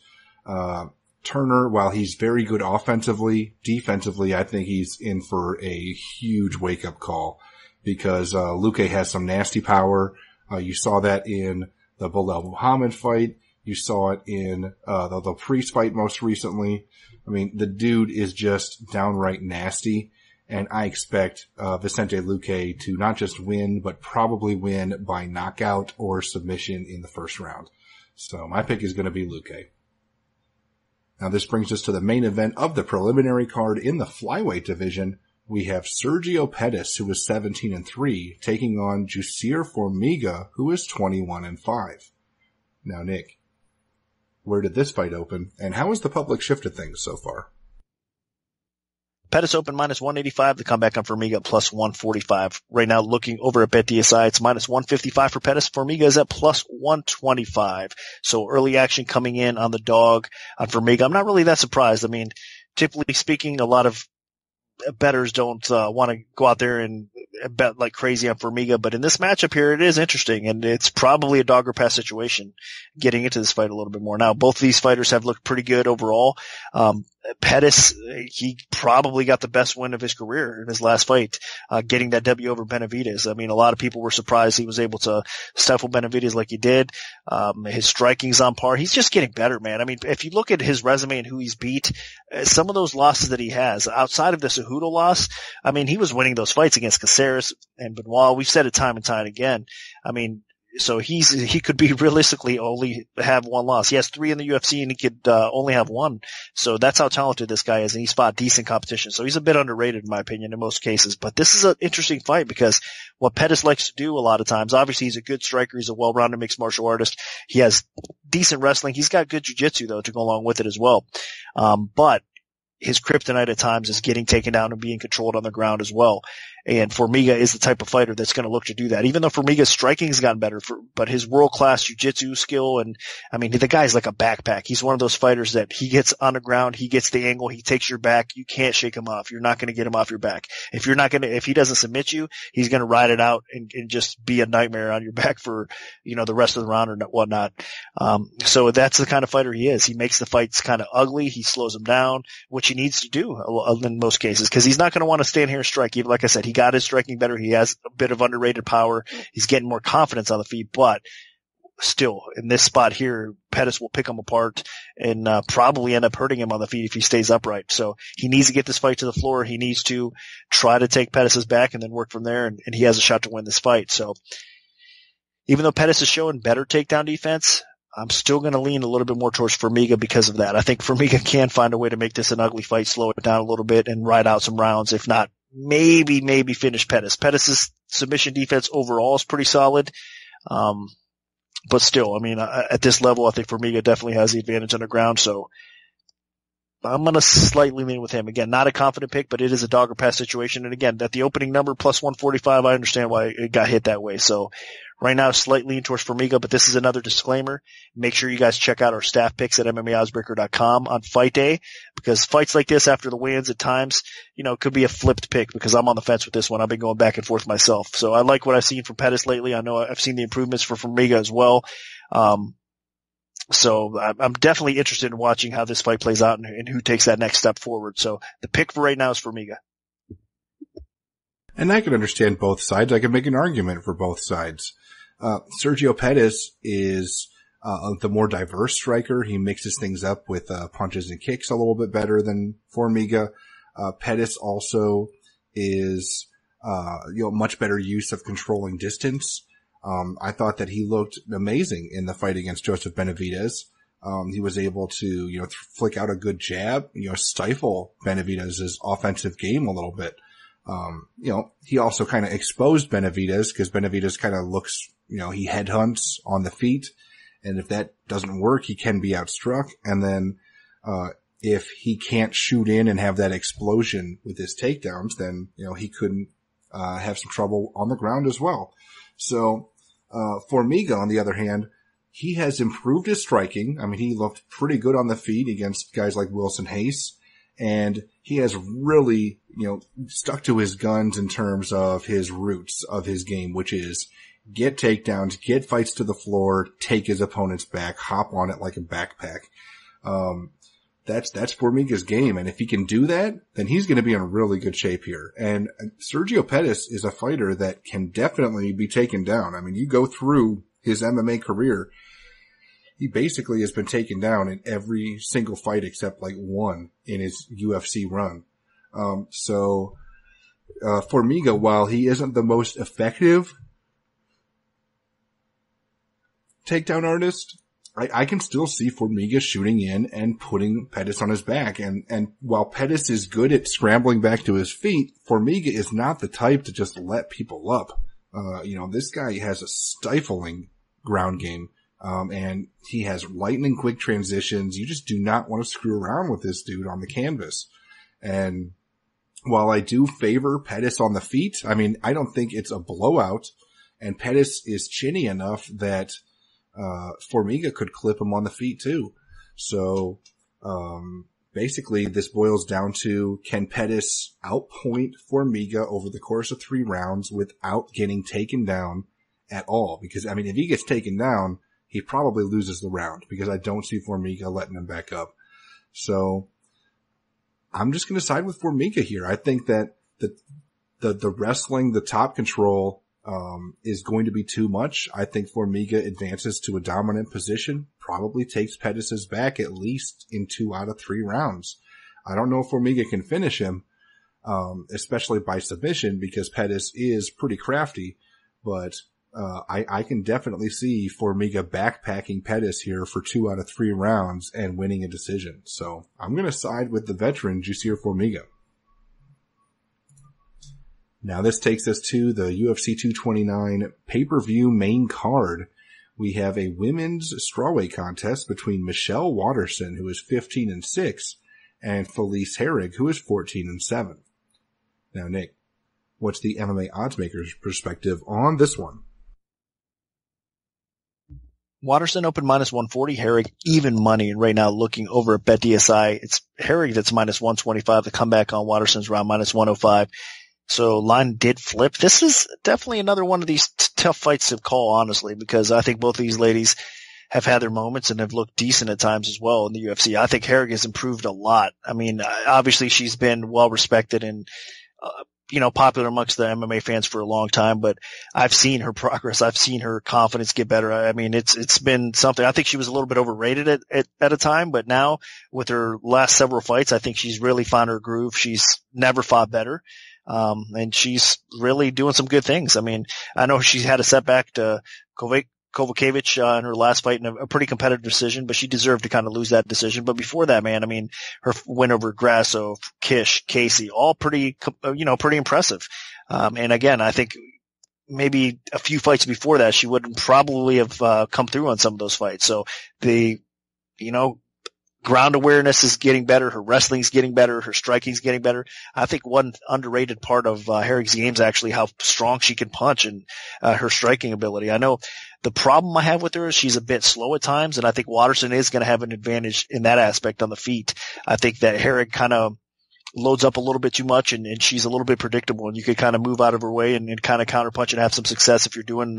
Turner, while he's very good offensively, defensively, I think he's in for a huge wake-up call. Because Luque has some nasty power. You saw that in the Bilal Muhammad fight. You saw it in the Priest fight most recently. I mean, the dude is just downright nasty. And I expect Vicente Luque to not just win, but probably win by knockout or submission in the first round. So my pick is going to be Luque. Now this brings us to the main event of the preliminary card in the flyweight division. We have Sergio Pettis, who is 17-3, taking on Jussier Formiga, who is 21-5. Now, Nick, where did this fight open, and how has the public shifted things so far? Pettis open minus 185. The comeback on Formiga plus 145. Right now, looking over at BetDSI, it's minus 155 for Pettis. Formiga is at plus 125. So early action coming in on the dog on Formiga. I'm not really that surprised. I mean, typically speaking, a lot of bettors don't want to go out there and bet like crazy on Formiga, but in this matchup here, it is interesting, and it's probably a dog or pass situation getting into this fight a little bit more. Now, both of these fighters have looked pretty good overall. Pettis, he probably got the best win of his career in his last fight, getting that W over Benavidez. I mean, a lot of people were surprised he was able to stifle Benavidez like he did. His striking's on par. He's just getting better, man. I mean, if you look at his resume and who he's beat, some of those losses that he has, outside of the Cejudo loss, I mean, he was winning those fights against Caceres and Benoit. We've said it time and time again. I mean, so he could be realistically only have one loss. He has 3 in the UFC and he could only have 1. So that's how talented this guy is, and he's fought decent competition. So he's a bit underrated in my opinion in most cases. But this is an interesting fight because what Pettis likes to do a lot of times, obviously he's a good striker, he's a well-rounded mixed martial artist. He has decent wrestling. He's got good jiu-jitsu though to go along with it as well. But his kryptonite at times is getting taken down and being controlled on the ground as well. And Formiga is the type of fighter that's going to look to do that. Even though Formiga's striking has gotten better, but his world-class jiu-jitsu skill, and I mean, the guy's like a backpack. He's one of those fighters that he gets on the ground, he gets the angle, he takes your back. You can't shake him off. You're not going to get him off your back. If he doesn't submit you, he's going to ride it out and just be a nightmare on your back for, the rest of the round or whatnot. So that's the kind of fighter he is. He makes the fights kind of ugly. He slows them down, which he needs to do in most cases, because he's not going to want to stand here and strike. Even like I said, he got his striking better. He has a bit of underrated power. He's getting more confidence on the feet, but still in this spot here, Pettis will pick him apart and probably end up hurting him on the feet if he stays upright. So he needs to get this fight to the floor. He needs to try to take Pettis' back and then work from there, and he has a shot to win this fight. So even though Pettis is showing better takedown defense, I'm still going to lean a little bit more towards Formiga because of that. I think Formiga can find a way to make this an ugly fight, slow it down a little bit, and ride out some rounds. If not, maybe finish Pettis. Pettis' submission defense overall is pretty solid. But still, I mean, at this level, I think Formiga definitely has the advantage on the ground. So I'm going to slightly lean with him. Again, not a confident pick, but it is a dog or pass situation. And again, at the opening number, plus 145, I understand why it got hit that way. So right now, slightly lean towards Formiga, but this is another disclaimer. Make sure you guys check out our staff picks at MMAOddsBreaker.com on fight day, because fights like this after the weigh-ins at times, could be a flipped pick, because I'm on the fence with this one. I've been going back and forth myself. So I like what I've seen from Pettis lately. I know I've seen the improvements for Formiga as well. So I'm definitely interested in watching how this fight plays out and who takes that next step forward. So the pick for right now is Formiga. And I can understand both sides. I can make an argument for both sides. Sergio Pettis is the more diverse striker. He mixes things up with punches and kicks a little bit better than Formiga. Pettis also is much better use of controlling distance. I thought that he looked amazing in the fight against Joseph Benavidez. He was able to, flick out a good jab, stifle Benavidez's offensive game a little bit. He also kind of exposed Benavidez, because Benavidez kind of looks, he headhunts on the feet. And if that doesn't work, he can be outstruck. And then, if he can't shoot in and have that explosion with his takedowns, then, he couldn't, have some trouble on the ground as well. So, Formiga, on the other hand, he has improved his striking. I mean, he looked pretty good on the feet against guys like Wilson Hayes, and he has really, stuck to his guns in terms of his roots of his game, which is get takedowns, get fights to the floor, take his opponent's back, hop on it like a backpack. That's Formiga's game. And if he can do that, then he's going to be in really good shape here. And Sergio Pettis is a fighter that can definitely be taken down. I mean, you go through his MMA career, he basically has been taken down in every single fight except like one in his UFC run. Formiga, while he isn't the most effective takedown artist, I can still see Formiga shooting in and putting Pettis on his back. And while Pettis is good at scrambling back to his feet, Formiga is not the type to just let people up. This guy has a stifling ground game. And he has lightning quick transitions. You just do not want to screw around with this dude on the canvas. And while I do favor Pettis on the feet, I mean, I don't think it's a blowout, and Pettis is chinny enough that Formiga could clip him on the feet too. So, basically this boils down to, can Pettis outpoint Formiga over the course of 3 rounds without getting taken down at all? Because, I mean, if he gets taken down, he probably loses the round, because I don't see Formiga letting him back up. So I'm just going to side with Formiga here. I think that the wrestling, the top control, is going to be too much. I think Formiga advances to a dominant position, probably takes Pettis' back at least in 2 out of 3 rounds. I don't know if Formiga can finish him, especially by submission, because Pettis is pretty crafty, but I can definitely see Formiga backpacking Pettis here for 2 out of 3 rounds and winning a decision. So I'm going to side with the veteran Jussier Formiga. Now this takes us to the UFC 229 pay-per-view main card. We have a women's strawweight contest between Michelle Waterson, who is 15-6, and Felice Herrig, who is 14-7. Now, Nick, what's the MMA oddsmaker's perspective on this one? Waterson open -140, Herrig even money, and right now looking over at BetDSI, it's Herrig that's -125. The comeback on Waterson's around -105. So line did flip. This is definitely another one of these tough fights to call, honestly, because I think both of these ladies have had their moments and have looked decent at times as well in the UFC. I think Herrig has improved a lot. I mean, obviously she's been well respected and, popular amongst the MMA fans for a long time, but I've seen her progress. I've seen her confidence get better. I mean, it's been something. I think she was a little bit overrated at a time, but now with her last several fights, I think she's really found her groove. She's never fought better. And she's really doing some good things. I mean, I know she had a setback to Kovacevic in her last fight in a pretty competitive decision, but she deserved to kind of lose that decision. But before that, man, I mean, her win over Grasso, Kish, Casey, all pretty impressive. And again, I think maybe a few fights before that, she would probably have come through on some of those fights. So ground awareness is getting better. Her wrestling's getting better. Her striking's getting better. I think one underrated part of Herrig's game is actually how strong she can punch and her striking ability. I know the problem I have with her is she's a bit slow at times, and I think Waterson is going to have an advantage in that aspect on the feet. I think that Herrig kind of loads up a little bit too much, and she's a little bit predictable, and you could kind of move out of her way and kind of counterpunch and have some success if you're doing,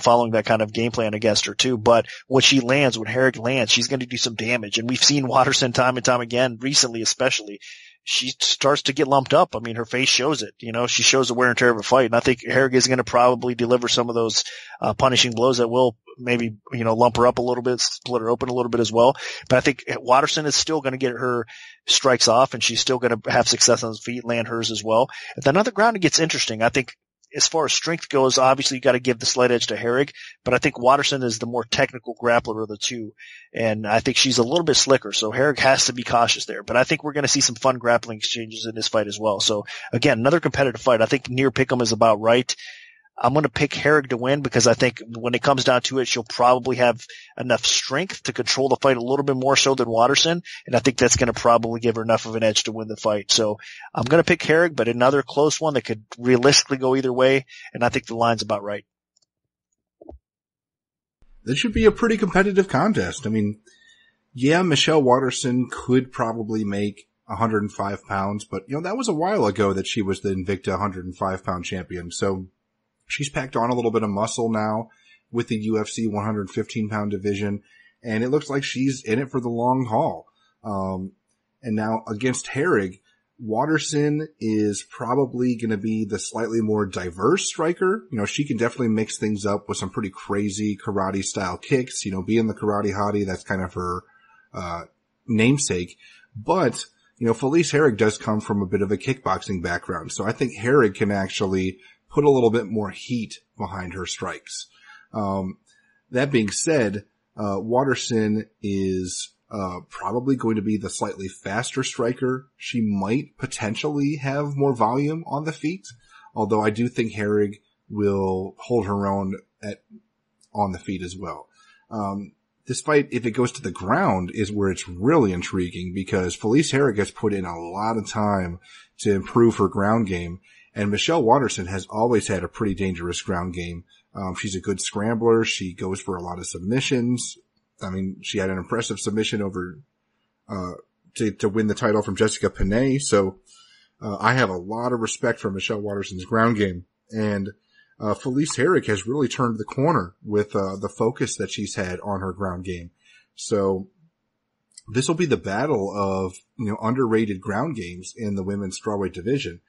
following that kind of game plan against her too. But when Herrig lands, she's going to do some damage. And we've seen Waterson time and time again, recently especially, she starts to get lumped up. I mean, her face shows it. She shows the wear and tear of a fight. And I think Herrig is going to probably deliver some of those punishing blows that will maybe, lump her up a little bit, split her open a little bit as well. But I think Waterson is still going to get her strikes off, and she's still going to have success on his feet, land hers as well. At another ground, it gets interesting. I think as far as strength goes, obviously you got to give the slight edge to Herrig, but I think Waterson is the more technical grappler of the two, and I think she's a little bit slicker, so Herrig has to be cautious there. But I think we're going to see some fun grappling exchanges in this fight as well. So again, another competitive fight. I think near pick'em is about right. I'm going to pick Herrig to win because I think when it comes down to it, she'll probably have enough strength to control the fight a little bit more so than Waterson, and I think that's going to probably give her enough of an edge to win the fight. So I'm going to pick Herrig, but another close one that could realistically go either way, and I think the line's about right. This should be a pretty competitive contest. I mean, yeah, Michelle Waterson could probably make 105 pounds, but that was a while ago that she was the Invicta 105-pound champion, so she's packed on a little bit of muscle now with the UFC 115-pound division, and it looks like she's in it for the long haul. And now against Herrig, Waterson is probably going to be the slightly more diverse striker. She can definitely mix things up with some pretty crazy karate-style kicks. Being the karate hottie, that's kind of her namesake. But, Felice Herrig does come from a bit of a kickboxing background, so I think Herrig can actually put a little bit more heat behind her strikes. That being said, Waterson is probably going to be the slightly faster striker. She might potentially have more volume on the feet, although I do think Herrig will hold her own on the feet as well. This fight, if it goes to the ground, is where it's really intriguing because Felice Herrig has put in a lot of time to improve her ground game. And Michelle Waterson has always had a pretty dangerous ground game. She's a good scrambler. She goes for a lot of submissions. I mean, she had an impressive submission over, to win the title from Jessica Panay. So, I have a lot of respect for Michelle Waterson's ground game. And, Felice Herrig has really turned the corner with, the focus that she's had on her ground game. So, this will be the battle of, underrated ground games in the women's strawweight division.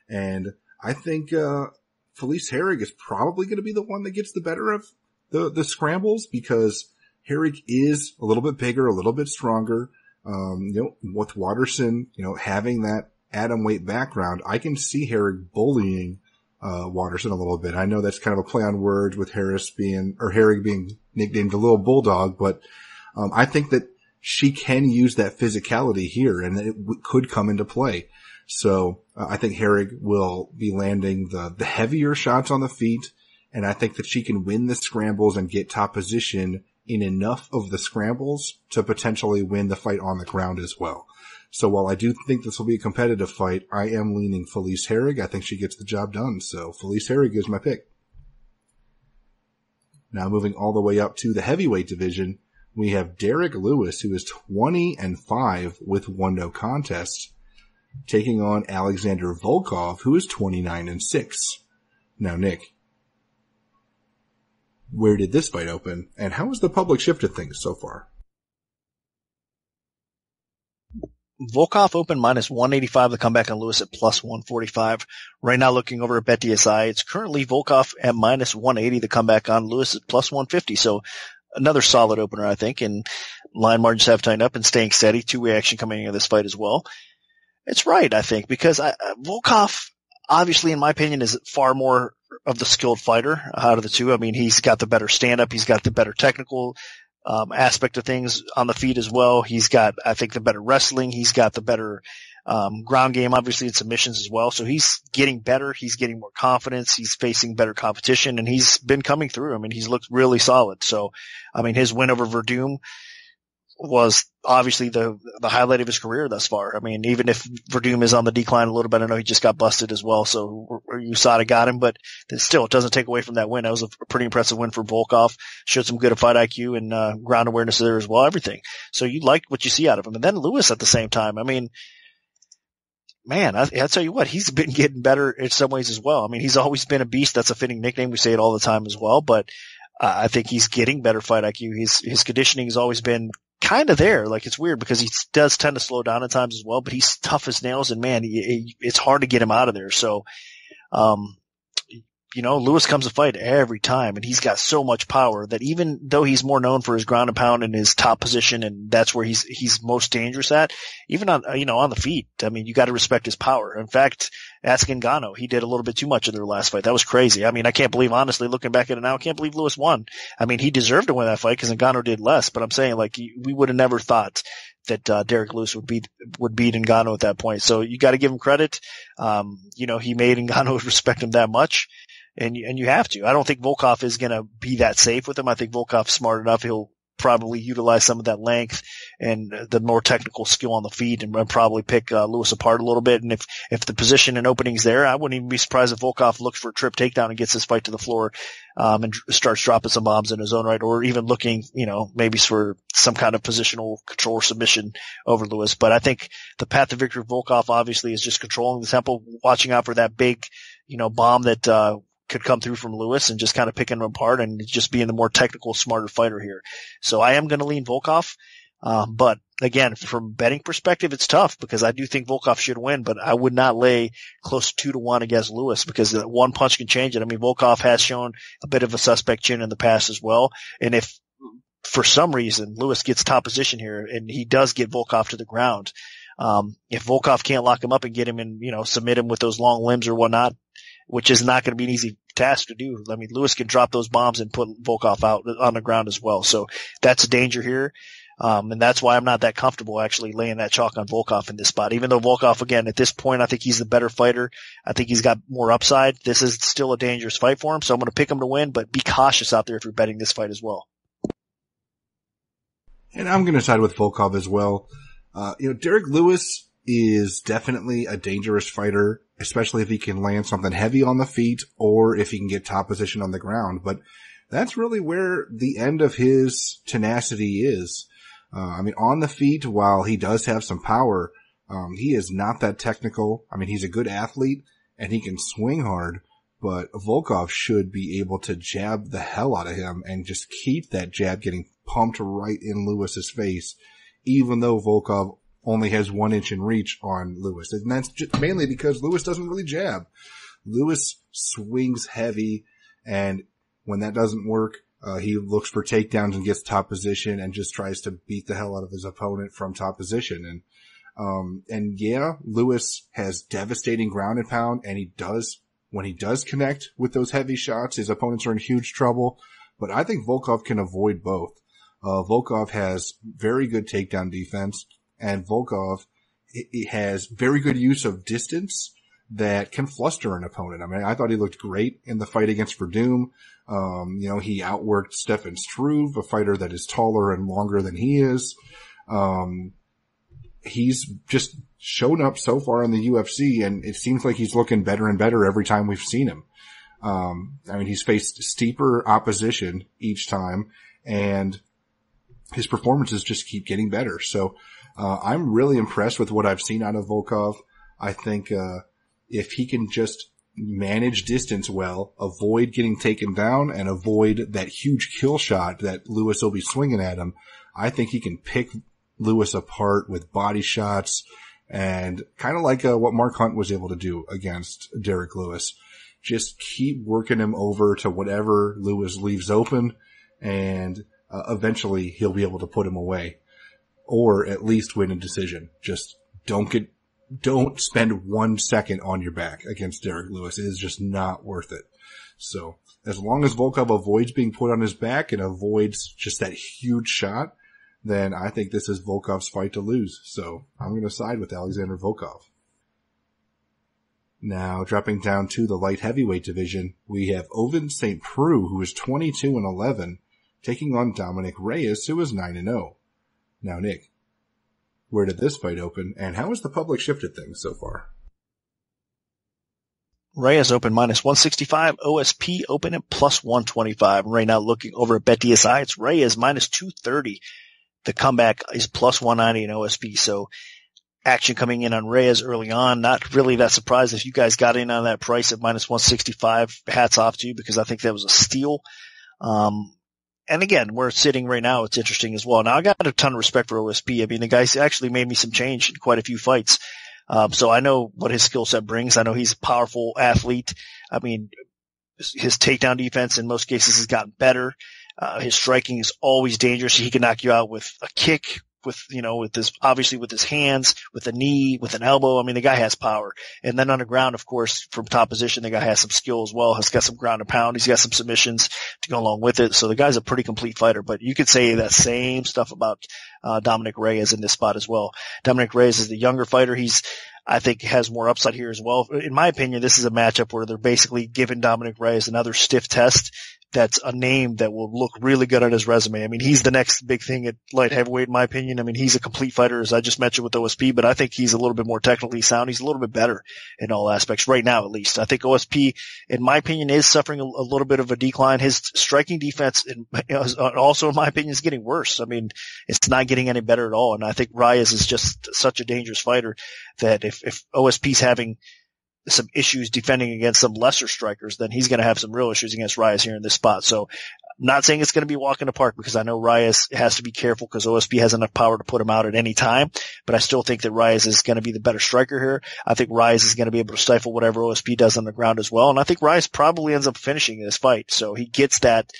And I think Felice Herrig is probably going to be the one that gets the better of the scrambles because Herrig is a little bit bigger, a little bit stronger. With Waterson, having that atom weight background, I can see Herrig bullying Waterson a little bit. I know that's kind of a play on words with Herrig being nicknamed the Little Bulldog, but I think that she can use that physicality here, and it could come into play. So I think Herrig will be landing the heavier shots on the feet, and I think that she can win the scrambles and get top position in enough of the scrambles to potentially win the fight on the ground as well. So while I do think this will be a competitive fight, I am leaning Felice Herrig. I think she gets the job done. So Felice Herrig is my pick. Now moving all the way up to the heavyweight division, we have Derek Lewis, who is 20-5 with 1 no contest, taking on Alexander Volkov, who is 29-6. Now, Nick, where did this fight open, and how has the public shifted things so far? Volkov opened minus 185, the comeback on Lewis at plus 145. Right now looking over at BetDSI, it's currently Volkov at minus 180, the comeback on Lewis at plus 150. So another solid opener, I think, and line margins have tightened up and staying steady. 2-way action coming into this fight as well. It's right, I think, because Volkov, obviously, in my opinion, is far more of the skilled fighter out of the two. I mean, he's got the better stand-up. He's got the better technical aspect of things on the feet as well. He's got, I think, the better wrestling. He's got the better ground game, obviously, in submissions as well. So he's getting better. He's getting more confidence. He's facing better competition, and he's been coming through. I mean, he's looked really solid. So, I mean, his win over Verdum was obviously the highlight of his career thus far. I mean, even if Verdum is on the decline a little bit, I know he just got busted as well, so USADA got him, but still, it doesn't take away from that win. That was a pretty impressive win for Volkov. Showed some good fight IQ and ground awareness there as well, everything. So you like what you see out of him. And then Lewis at the same time. I mean, man, I'll tell you what, he's been getting better in some ways as well. I mean, he's always been a beast. That's a fitting nickname. We say it all the time as well, but I think he's getting better fight IQ. His conditioning has always been kind of there. Like, it's weird because he does tend to slow down at times as well, but he's tough as nails, and man, it's hard to get him out of there. So, Lewis comes to fight every time, and he's got so much power that even though he's more known for his ground and pound and his top position, and that's where he's most dangerous at, even on the feet, I mean, you got to respect his power. In fact, ask Ngannou, he did a little bit too much in their last fight. That was crazy. I mean, I can't believe, honestly, looking back at it now, I can't believe Lewis won. I mean, he deserved to win that fight because Ngannou did less, but I'm saying, like, we would have never thought that Derek Lewis would beat Ngannou at that point. So you got to give him credit. He made Ngannou respect him that much. And you have to. I don't think Volkov is going to be that safe with him. I think Volkov's smart enough. He'll probably utilize some of that length and the more technical skill on the feet and probably pick Lewis apart a little bit. And if the position and opening's there, I wouldn't even be surprised if Volkov looks for a trip takedown and gets this fight to the floor and starts dropping some bombs in his own right, or even looking, maybe for some kind of positional control or submission over Lewis. But I think the path to victory of Volkov obviously is just controlling the tempo, watching out for that big, bomb that could come through from Lewis and just kind of picking him apart and just being the more technical, smarter fighter here. So I am going to lean Volkov. But again, from betting perspective, it's tough because I do think Volkov should win, but I would not lay close to 2-1 against Lewis because one punch can change it. I mean, Volkov has shown a bit of a suspect chin in the past as well. And if for some reason Lewis gets top position here and he does get Volkov to the ground, if Volkov can't lock him up and get him and, submit him with those long limbs or whatnot, which is not going to be an easy task to do. I mean, Lewis can drop those bombs and put Volkov out on the ground as well. So that's a danger here. And that's why I'm not that comfortable actually laying that chalk on Volkov in this spot. Even though Volkov, again, at this point, I think he's the better fighter. I think he's got more upside. This is still a dangerous fight for him. So I'm going to pick him to win, but be cautious out there if you're betting this fight as well. And I'm going to side with Volkov as well. Derek Lewis is definitely a dangerous fighter, especially if he can land something heavy on the feet or if he can get top position on the ground. But that's really where the end of his tenacity is. On the feet, while he does have some power, he is not that technical. I mean, he's a good athlete and he can swing hard, but Volkov should be able to jab the hell out of him and just keep that jab getting pumped right in Lewis's face, even though Volkov only has 1 inch in reach on Lewis. And that's just mainly because Lewis doesn't really jab. Lewis swings heavy, and when that doesn't work, he looks for takedowns and gets top position and just tries to beat the hell out of his opponent from top position. And Lewis has devastating ground and pound, and when he does connect with those heavy shots, his opponents are in huge trouble. But I think Volkov can avoid both. Volkov has very good takedown defense, and Volkov has very good use of distance that can fluster an opponent. I mean, I thought he looked great in the fight against Verdum. He outworked Stefan Struve, a fighter that is taller and longer than he is. he's just shown up so far in the UFC, and it seems like he's looking better and better every time we've seen him. I mean, he's faced steeper opposition each time, and his performances just keep getting better. So, I'm really impressed with what I've seen out of Volkov. I think, if he can just manage distance well, avoid getting taken down, and avoid that huge kill shot that Lewis will be swinging at him, I think he can pick Lewis apart with body shots, and kind of like what Mark Hunt was able to do against Derek Lewis. Just keep working him over to whatever Lewis leaves open, and eventually he'll be able to put him away, or at least win a decision. Just don't spend 1 second on your back against Derek Lewis. It is just not worth it. So as long as Volkov avoids being put on his back and avoids just that huge shot, then I think this is Volkov's fight to lose. So I'm going to side with Alexander Volkov. Now, dropping down to the light heavyweight division, we have Ovince St. Preux, who is 22-11, taking on Dominic Reyes, who is 9-0. Now, Nick, where did this fight open, and how has the public shifted things so far? Reyes open -165, OSP open at +125. Right now, looking over at BetDSI, it's Reyes -230. The comeback is +190 in OSP. So action coming in on Reyes early on. Not really that surprised if you guys got in on that price at -165. Hats off to you, because I think that was a steal. And again, we're sitting right now. It's interesting as well. Now, I got a ton of respect for OSP. I mean, the guy's actually made me some change in quite a few fights. So I know what his skill set brings. I know he's a powerful athlete. I mean, his takedown defense in most cases has gotten better. His striking is always dangerous. He can knock you out with a kick, with his hands, with a knee, with an elbow. I mean, the guy has power. And then on the ground, of course, from top position, the guy has some skill as well. Has got some ground and pound. He's got some submissions to go along with it. So the guy's a pretty complete fighter. But you could say that same stuff about Dominic Reyes in this spot as well. Dominic Reyes is the younger fighter. I think has more upside here as well. In my opinion, this is a matchup where they're basically giving Dominic Reyes another stiff test. That's a name that will look really good on his resume. I mean, he's the next big thing at light heavyweight, in my opinion. I mean, he's a complete fighter, as I just mentioned with OSP, but I think he's a little bit more technically sound. He's a little bit better in all aspects right now, at least. I think OSP, in my opinion, is suffering a little bit of a decline. His striking defense, also, in my opinion, is getting worse. I mean, it's not getting any better at all. And I think Reyes is just such a dangerous fighter that if OSP's having some issues defending against some lesser strikers, then he's going to have some real issues against Reyes here in this spot. So not saying it's going to be a walk in the park, because I know Reyes has to be careful because OSP has enough power to put him out at any time. But I still think that Reyes is going to be the better striker here. I think Reyes is going to be able to stifle whatever OSP does on the ground as well. And I think Reyes probably ends up finishing this fight. So he gets that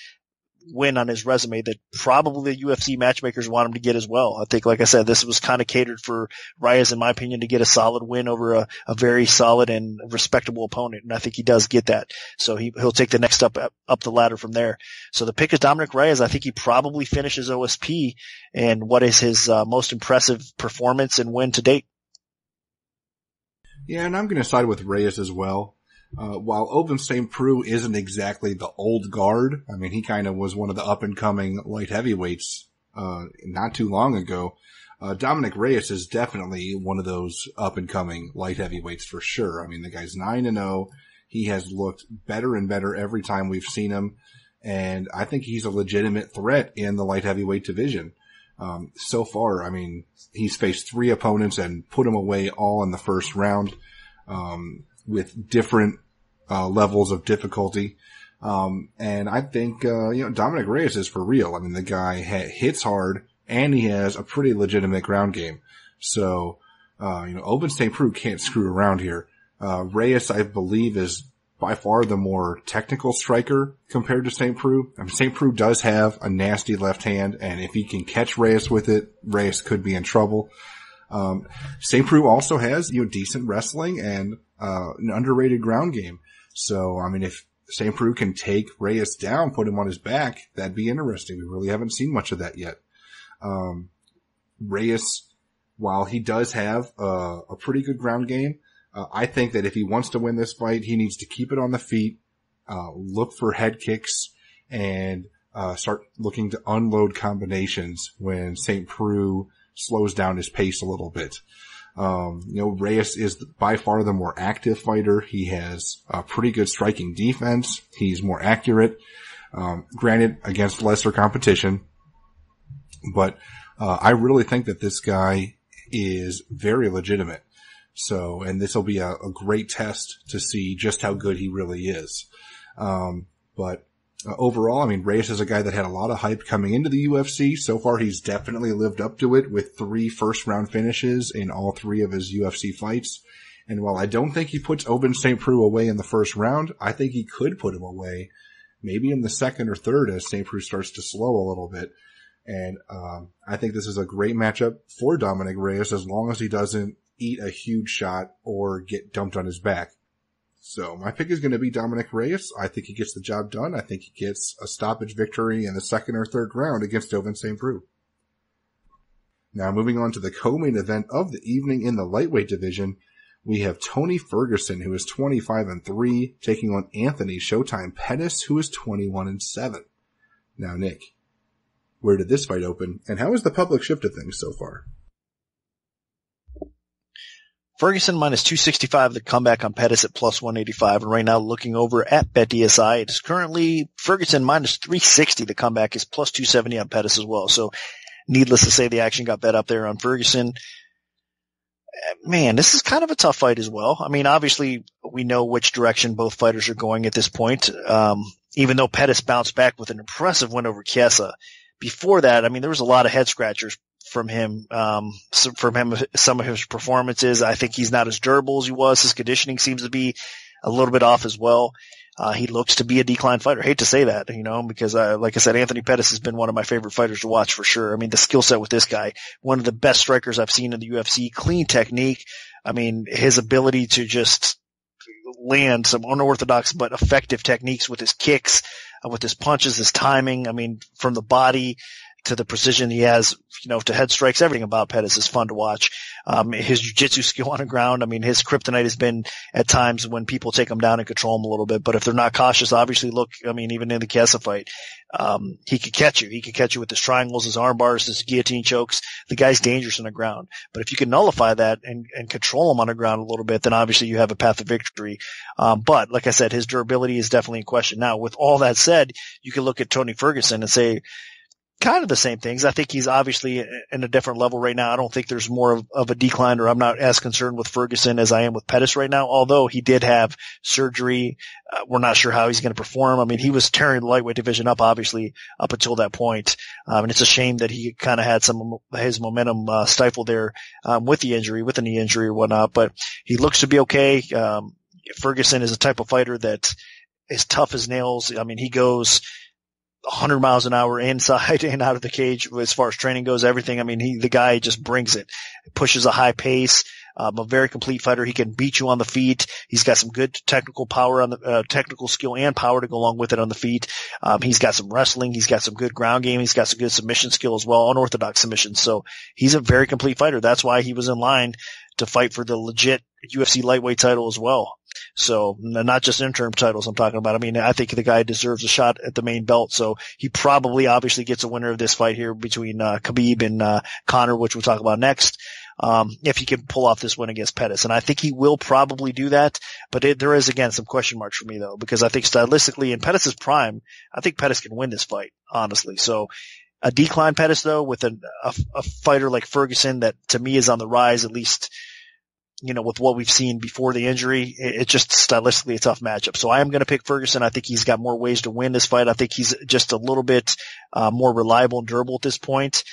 win on his resume that probably the UFC matchmakers want him to get as well. I think, like I said, this was kind of catered for Reyes, in my opinion, to get a solid win over a very solid and respectable opponent. And I think he does get that. So he'll take the next step up the ladder from there. So the pick is Dominic Reyes. I think he probably finishes OSP. And what is his most impressive performance and win to date? Yeah, and I'm going to side with Reyes as well. While Ovince St. Preux isn't exactly the old guard, I mean, he kind of was one of the up-and-coming light heavyweights not too long ago. Dominic Reyes is definitely one of those up-and-coming light heavyweights for sure. I mean, the guy's 9-0. He has looked better and better every time we've seen him, and I think he's a legitimate threat in the light heavyweight division. So far, I mean, he's faced 3 opponents and put them away all in the first round. With different levels of difficulty. And I think, Dominic Reyes is for real. I mean, the guy hits hard, and he has a pretty legitimate ground game. So, Ovince St. Preux can't screw around here. Reyes, I believe, is by far the more technical striker compared to St. Preux. I mean, St. Preux does have a nasty left hand, and if he can catch Reyes with it, Reyes could be in trouble. St. Preux also has, decent wrestling and an underrated ground game. So, I mean, if St. Preux can take Reyes down, put him on his back, that'd be interesting. We really haven't seen much of that yet. Reyes, while he does have a pretty good ground game, I think that if he wants to win this fight, he needs to keep it on the feet, look for head kicks, and start looking to unload combinations when St. Preux slows down his pace a little bit. Reyes is by far the more active fighter. He has a pretty good striking defense. He's more accurate. Granted, against lesser competition, but I really think that this guy is very legitimate. So, and this will be a great test to see just how good he really is. But overall, I mean, Reyes is a guy that had a lot of hype coming into the UFC. So far, he's definitely lived up to it with 3 first-round finishes in all 3 of his UFC fights. And while I don't think he puts Oben St. Preux away in the first round, I think he could put him away maybe in the second or third as St. Preux starts to slow a little bit. And I think this is a great matchup for Dominic Reyes as long as he doesn't eat a huge shot or get dumped on his back. So my pick is going to be Dominic Reyes. I think he gets the job done. I think he gets a stoppage victory in the second or third round against Oben St. Preux. Now moving on to the co-main event of the evening in the lightweight division, we have Tony Ferguson, who is 25-3, taking on Anthony Showtime Pettis, who is 21-7. Now, Nick, where did this fight open, and how has the public shifted things so far? Ferguson minus 265, the comeback on Pettis at plus 185. And right now looking over at BetDSI, it is currently Ferguson minus 360. The comeback is plus 270 on Pettis as well. So needless to say, the action got bet up there on Ferguson. Man, this is kind of a tough fight as well. I mean, obviously we know which direction both fighters are going at this point. Even though Pettis bounced back with an impressive win over Chiesa. Before that, I mean, there was a lot of head scratchers from him, some of his performances. I think he's not as durable as he was. His conditioning seems to be a little bit off as well. He looks to be a decline fighter. I hate to say that, because like I said, Anthony Pettis has been one of my favorite fighters to watch for sure. I mean, the skill set with this guy, one of the best strikers I've seen in the UFC, clean technique. I mean, his ability to just land some unorthodox but effective techniques with his kicks, with his punches, his timing. I mean, from the body to the precision he has, to head strikes, everything about Pettis is fun to watch. His jiu-jitsu skill on the ground, I mean, his kryptonite has been at times when people take him down and control him a little bit, but if they're not cautious, obviously even in the Chiesa fight, he could catch you. He could catch you with his triangles, his arm bars, his guillotine chokes. The guy's dangerous on the ground. But if you can nullify that and control him on the ground a little bit, then obviously you have a path to victory. But like I said, his durability is definitely in question. Now, with all that said, you can look at Tony Ferguson and say, kind of the same things. I think he's obviously in a different level right now. I don't think there's more of a decline, or I'm not as concerned with Ferguson as I am with Pettis right now, although he did have surgery. We're not sure how he's going to perform. I mean, he was tearing the lightweight division up, obviously, up until that point. And it's a shame that he kind of had some of his momentum stifled there with the knee injury or whatnot, but he looks to be okay. Ferguson is a type of fighter that is tough as nails. I mean, he goes 100 miles an hour inside and out of the cage as far as training goes, everything. I mean, the guy just brings it. Pushes a high pace, a very complete fighter. He can beat you on the feet. He's got some good technical power on the, technical skill and power to go along with it on the feet. He's got some wrestling. He's got some good ground game. He's got some good submission skill as well, unorthodox submissions. So he's a very complete fighter. That's why he was in line to fight for the legit UFC lightweight title as well. So not just interim titles I'm talking about. I mean, I think the guy deserves a shot at the main belt. So he probably obviously gets a winner of this fight here between Khabib and Conor, which we'll talk about next. If he can pull off this win against Pettis. And I think he will probably do that, but there is again some question marks for me though, because I think stylistically in Pettis' prime, I think Pettis can win this fight, honestly. So a decline Pettis though with a fighter like Ferguson that to me is on the rise, at least, with what we've seen before the injury, it's just stylistically a tough matchup. So I am going to pick Ferguson. I think he's got more ways to win this fight. I think he's just a little bit more reliable and durable at this point.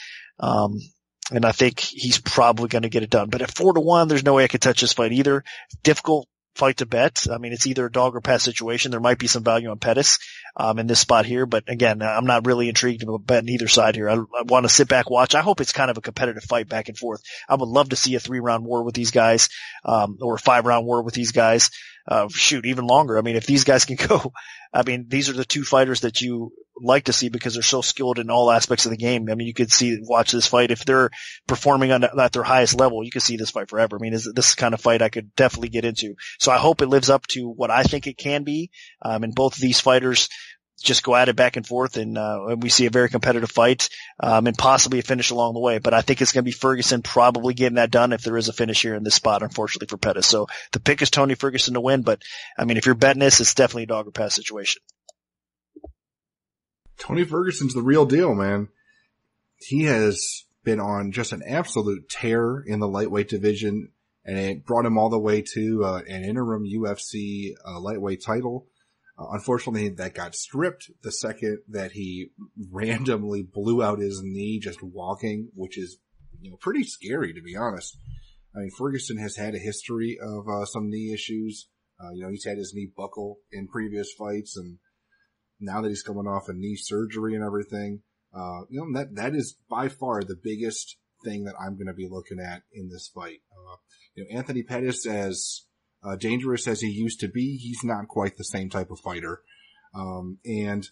And I think he's probably going to get it done. But at 4-1, there's no way I could touch this fight either. Difficult fight to bet. I mean, it's either a dog or pass situation. There might be some value on Pettis in this spot here. But again, I'm not really intrigued about betting either side here. I want to sit back, watch. I hope it's kind of a competitive fight back and forth. I would love to see a 3-round war with these guys, or a 5-round war with these guys. Even longer. I mean, if these guys can go, I mean, these are the two fighters that you like to see because they're so skilled in all aspects of the game. I mean, you could watch this fight. If they're performing at their highest level, you could see this fight forever. I mean, this kind of fight I could definitely get into. So I hope it lives up to what I think it can be. And both of these fighters, just go at it back and forth, and we see a very competitive fight, and possibly a finish along the way. But I think it's going to be Ferguson probably getting that done if there is a finish here in this spot, unfortunately for Pettis. So the pick is Tony Ferguson to win, but I mean, if you're betting this, it's definitely a dog or pass situation. Tony Ferguson's the real deal, man. He has been on just an absolute tear in the lightweight division, and it brought him all the way to an interim UFC lightweight title. Unfortunately, that got stripped the second that he randomly blew out his knee just walking, which is, pretty scary, to be honest. I mean, Ferguson has had a history of some knee issues. He's had his knee buckle in previous fights, and now that he's coming off a knee surgery and everything, that is by far the biggest thing that I'm going to be looking at in this fight. Anthony Pettis, as dangerous as he used to be, he's not quite the same type of fighter. And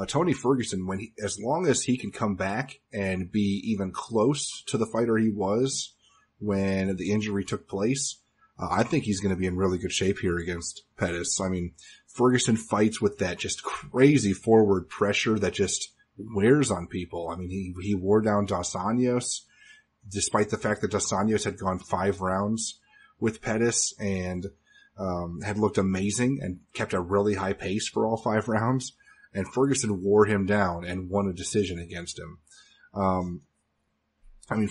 Tony Ferguson, as long as he can come back and be even close to the fighter he was when the injury took place, I think he's going to be in really good shape here against Pettis. I mean, Ferguson fights with that just crazy forward pressure that just wears on people. I mean, he wore down Dos Anjos, despite the fact that Dos Anjos had gone 5 rounds with Pettis and had looked amazing and kept a really high pace for all 5 rounds. And Ferguson wore him down and won a decision against him.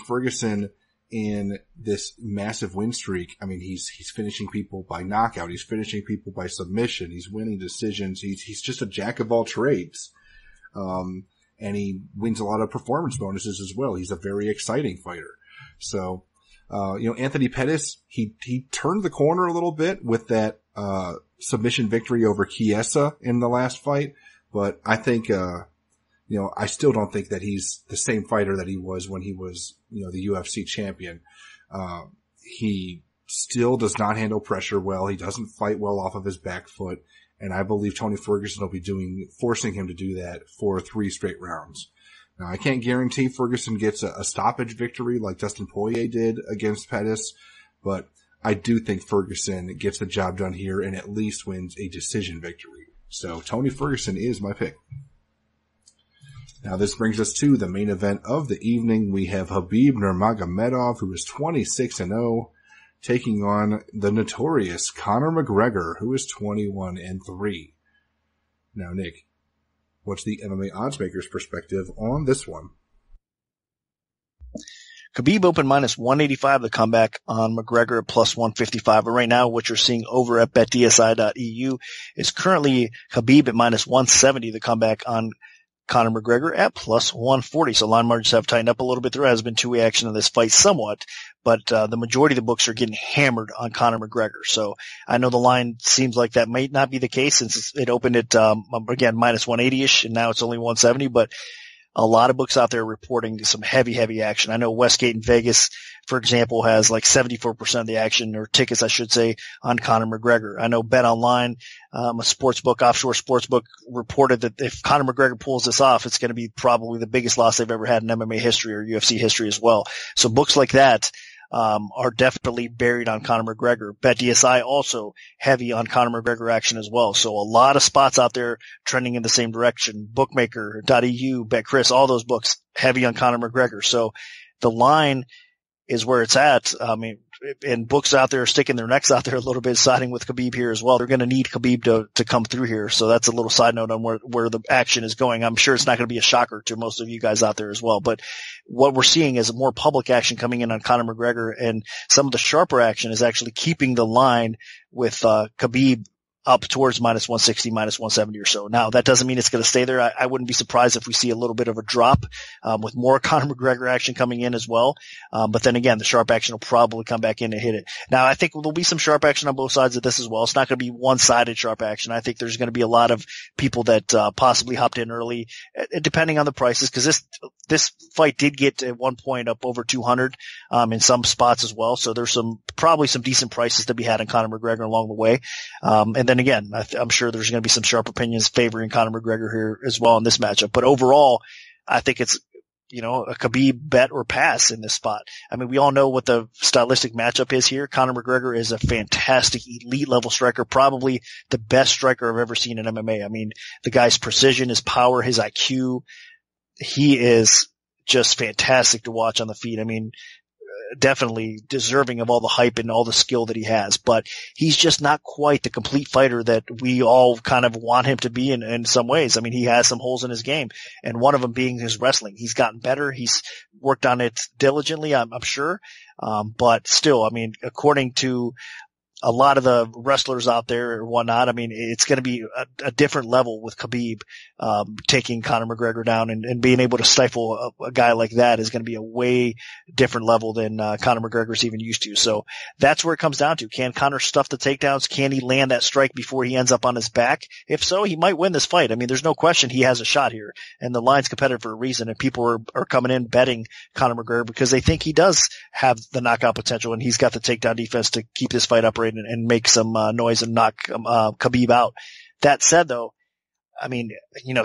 Ferguson, in this massive win streak, he's finishing people by knockout. He's finishing people by submission. He's winning decisions. He's just a jack of all trades. And he wins a lot of performance bonuses as well. He's a very exciting fighter. So, Anthony Pettis, he turned the corner a little bit with that, submission victory over Chiesa in the last fight. But I think, I still don't think that he's the same fighter that he was when he was, the UFC champion. He still does not handle pressure well. He doesn't fight well off of his back foot. And I believe Tony Ferguson will be forcing him to do that for 3 straight rounds. Now, I can't guarantee Ferguson gets a stoppage victory like Dustin Poirier did against Pettis, but I do think Ferguson gets the job done here and at least wins a decision victory. So Tony Ferguson is my pick. Now, this brings us to the main event of the evening. We have Khabib Nurmagomedov, who is 26-0, taking on the notorious Conor McGregor, who is 21-3. Now, Nick, what's the MMA oddsmaker's perspective on this one? Khabib opened minus 185 the comeback on McGregor at plus 155. But right now, what you're seeing over at betdsi.eu is currently Khabib at minus 170 the comeback on Conor McGregor at plus 140. So line margins have tightened up a little bit. There has been two-way action in this fight somewhat, but the majority of the books are getting hammered on Conor McGregor. So I know the line seems like that might not be the case since it opened at, again, minus 180-ish, and now it's only 170, but a lot of books out there reporting some heavy action. I know Westgate in Vegas, for example, has like 74% of the action, or tickets, I should say, on Conor McGregor. I know Bet Online, a offshore sports book, reported that if Conor McGregor pulls this off, it's going to be probably the biggest loss they've ever had in MMA history or UFC history as well. So books like that are definitely buried on Conor McGregor. BetDSI also heavy on Conor McGregor action as well. So a lot of spots out there trending in the same direction. Bookmaker.eu, BetChris, all those books heavy on Conor McGregor. So the line is where it's at. And books out there are sticking their necks out there a little bit, siding with Khabib here as well. They're going to need Khabib to come through here. So that's a little side note on where the action is going. I'm sure it's not going to be a shocker to most of you guys out there as well. But what we're seeing is more public action coming in on Conor McGregor, and some of the sharper action is actually keeping the line with Khabib up towards minus 160, minus 170 or so. Now, that doesn't mean it's going to stay there. I wouldn't be surprised if we see a little bit of a drop with more Conor McGregor action coming in as well. But then again, the sharp action will probably come back in and hit it. Now, I think there'll be some sharp action on both sides of this as well. It's not going to be one-sided sharp action. I think there's going to be a lot of people that possibly hopped in early, depending on the prices, because this fight did get at one point up over 200 in some spots as well. So there's probably some decent prices to be had on Conor McGregor along the way. And then again, I'm sure there's going to be some sharp opinions favoring Conor McGregor here as well in this matchup. But overall, I think it's a Khabib bet or pass in this spot. I mean, we all know what the stylistic matchup is here. Conor McGregor is a fantastic elite level striker, probably the best striker I've ever seen in MMA. I mean, the guy's precision, his power, his IQ, he is just fantastic to watch on the feet. I mean, definitely deserving of all the hype and all the skill that he has, but he's just not quite the complete fighter that we all kind of want him to be in some ways. I mean, he has some holes in his game, and one of them being his wrestling. He's gotten better. He's worked on it diligently, I'm sure. But still, I mean, according to a lot of the wrestlers out there or whatnot, I mean, it's going to be a different level with Khabib, taking Conor McGregor down and being able to stifle a guy like that is going to be a way different level than Conor McGregor's even used to. So that's where it comes down to. Can Conor stuff the takedowns? Can he land that strike before he ends up on his back? If so, he might win this fight. I mean, there's no question he has a shot here, and the line's competitive for a reason, and people are coming in betting Conor McGregor because they think he does have the knockout potential and he's got the takedown defense to keep this fight upright and make some noise and knock Khabib out. That said, though, I mean,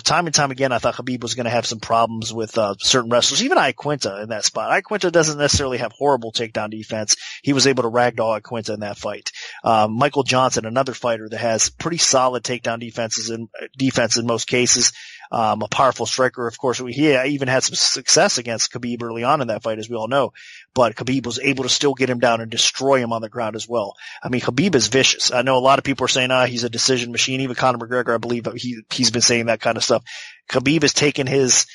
time and time again, I thought Khabib was going to have some problems with certain wrestlers, even Iaquinta in that spot. Iaquinta doesn't necessarily have horrible takedown defense. He was able to ragdoll Iaquinta in that fight. Michael Johnson, another fighter that has pretty solid takedown defense in most cases. A powerful striker, of course. He even had some success against Khabib early on in that fight, as we all know. But Khabib was able to still get him down and destroy him on the ground as well. I mean, Khabib is vicious. I know a lot of people are saying, he's a decision machine. Even Conor McGregor, I believe, he's been saying that kind of stuff. Khabib has taken his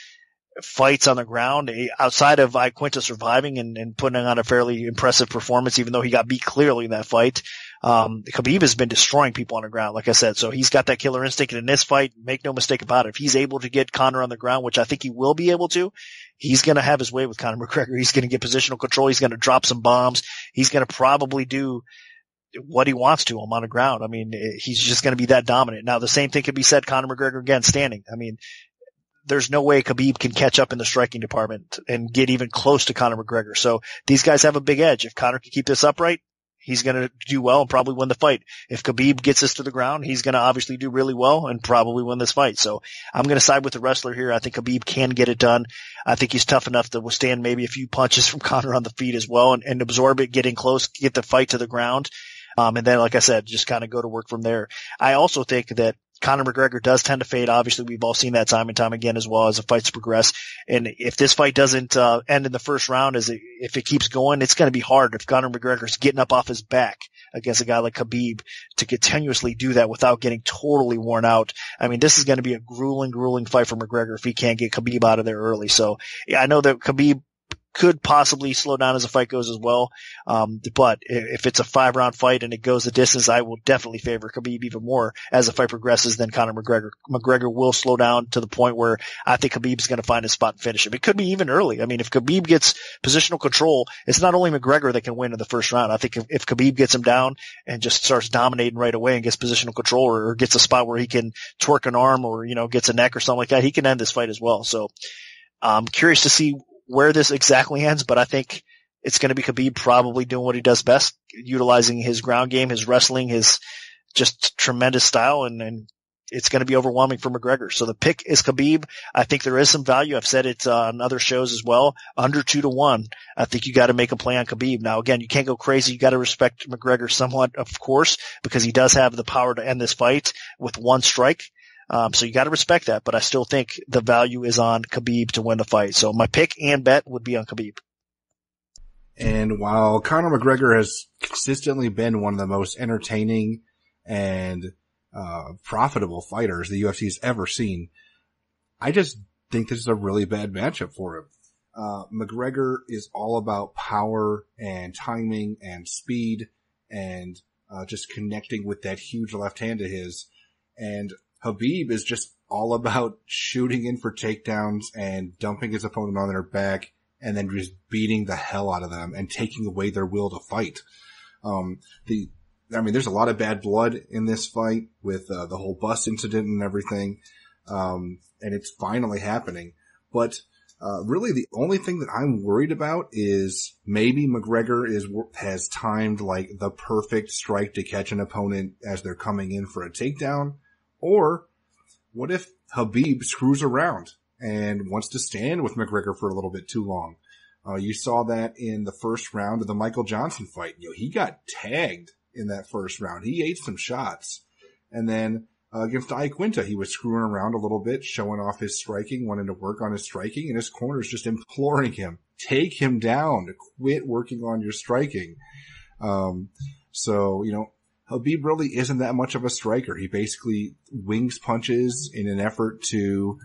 fights on the ground outside of Iaquinta surviving and putting on a fairly impressive performance, even though he got beat clearly in that fight. Khabib has been destroying people on the ground, like I said. So he's got that killer instinct. And in this fight, make no mistake about it, if he's able to get Conor on the ground, which I think he will be able to, he's going to have his way with Conor McGregor. He's going to get positional control. He's going to drop some bombs. He's going to probably do what he wants to him on the ground. I mean, he's just going to be that dominant. Now, the same thing could be said Conor McGregor again standing. I mean, there's no way Khabib can catch up in the striking department and get even close to Conor McGregor. So these guys have a big edge. If Conor can keep this upright, he's going to do well and probably win the fight. If Khabib gets this to the ground, he's going to obviously do really well and probably win this fight. So I'm going to side with the wrestler here. I think Khabib can get it done. I think he's tough enough to withstand maybe a few punches from Conor on the feet as well and absorb it, get in close, get the fight to the ground. And then, like I said, just kind of go to work from there. I also think that Conor McGregor does tend to fade. Obviously, we've all seen that time and time again as well as the fights progress. And if this fight doesn't end in the first round, if it keeps going, it's going to be hard if Conor McGregor's getting up off his back against a guy like Khabib to continuously do that without getting totally worn out. I mean, this is going to be a grueling fight for McGregor if he can't get Khabib out of there early. So, yeah, I know that Khabib could possibly slow down as the fight goes as well. But if it's a 5-round fight and it goes the distance, I will definitely favor Khabib even more as the fight progresses than Conor McGregor. McGregor will slow down to the point where I think Khabib's going to find his spot and finish him. It could be even early. I mean, if Khabib gets positional control, it's not only McGregor that can win in the first round. I think if Khabib gets him down and just starts dominating right away and gets positional control or gets a spot where he can twerk an arm or, gets a neck or something like that, he can end this fight as well. So I'm curious to see where this exactly ends, but I think it's going to be Khabib probably doing what he does best, utilizing his ground game, his wrestling, his just tremendous style, and it's going to be overwhelming for McGregor. So the pick is Khabib. I think there is some value. I've said it on other shows as well. Under 2-1, I think you got to make a play on Khabib. Now, again, you can't go crazy. You got to respect McGregor somewhat, of course, because he does have the power to end this fight with one strike. So you got to respect that, but I still think the value is on Khabib to win the fight. So my pick and bet would be on Khabib. And while Conor McGregor has consistently been one of the most entertaining and profitable fighters the UFC's ever seen, I just think this is a really bad matchup for him. McGregor is all about power and timing and speed and just connecting with that huge left hand of his. And Khabib is just all about shooting in for takedowns and dumping his opponent on their back and then just beating the hell out of them and taking away their will to fight. There's a lot of bad blood in this fight with the whole bus incident and everything. And it's finally happening. But really the only thing that I'm worried about is maybe McGregor has timed like the perfect strike to catch an opponent as they're coming in for a takedown. Or what if Khabib screws around and wants to stand with McGregor for a little bit too long. You saw that in the first round of the Michael Johnson fight. He got tagged in that first round. He ate some shots. And then against Iaquinta, he was screwing around a little bit, showing off his striking, wanting to work on his striking, and his corner's just imploring him, take him down, to quit working on your striking. So, Khabib really isn't that much of a striker. He basically wings punches in an effort to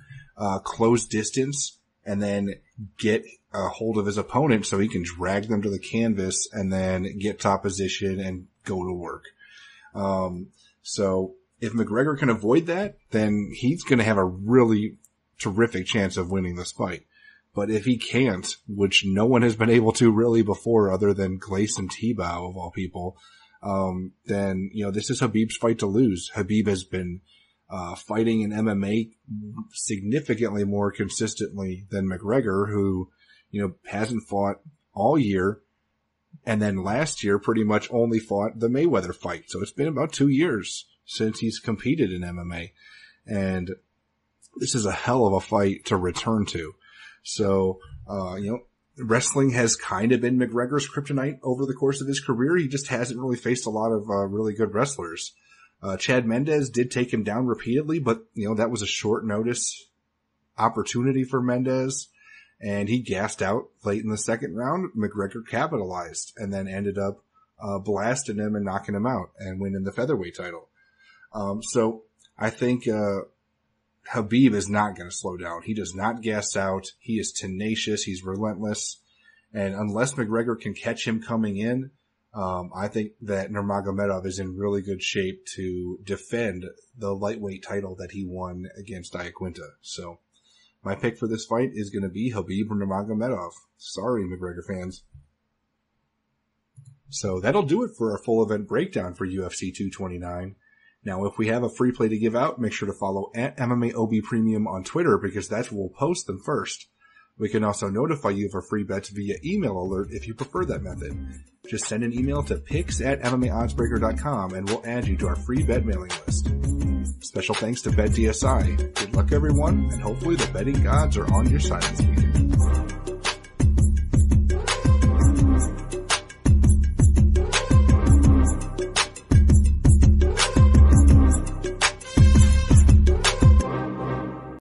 close distance and then get a hold of his opponent so he can drag them to the canvas and then get top position and go to work. So if McGregor can avoid that, then he's going to have a really terrific chance of winning this fight. But if he can't, which no one has been able to really before other than Gleison Tibau of all people, then, this is Khabib's fight to lose. Khabib has been fighting in MMA significantly more consistently than McGregor, who, hasn't fought all year. And then last year pretty much only fought the Mayweather fight. So it's been about 2 years since he's competed in MMA. And this is a hell of a fight to return to. So, wrestling has kind of been McGregor's kryptonite over the course of his career. He just hasn't really faced a lot of really good wrestlers. Chad Mendes did take him down repeatedly, but, that was a short notice opportunity for Mendes. And he gassed out late in the second round. McGregor capitalized and then ended up blasting him and knocking him out and winning the featherweight title. So I think Khabib is not going to slow down. He does not gas out. He is tenacious. He's relentless. And unless McGregor can catch him coming in, I think that Nurmagomedov is in really good shape to defend the lightweight title that he won against Iaquinta. So my pick for this fight is going to be Khabib Nurmagomedov. Sorry, McGregor fans. So that'll do it for our full event breakdown for UFC 229. Now, if we have a free play to give out, make sure to follow at MMAOB Premium on Twitter because that's where we'll post them first. We can also notify you of our free bets via email alert if you prefer that method. Just send an email to picks@MMAOddsBreaker.com and we'll add you to our free bet mailing list. Special thanks to BetDSI. Good luck, everyone, and hopefully the betting gods are on your side this weekend.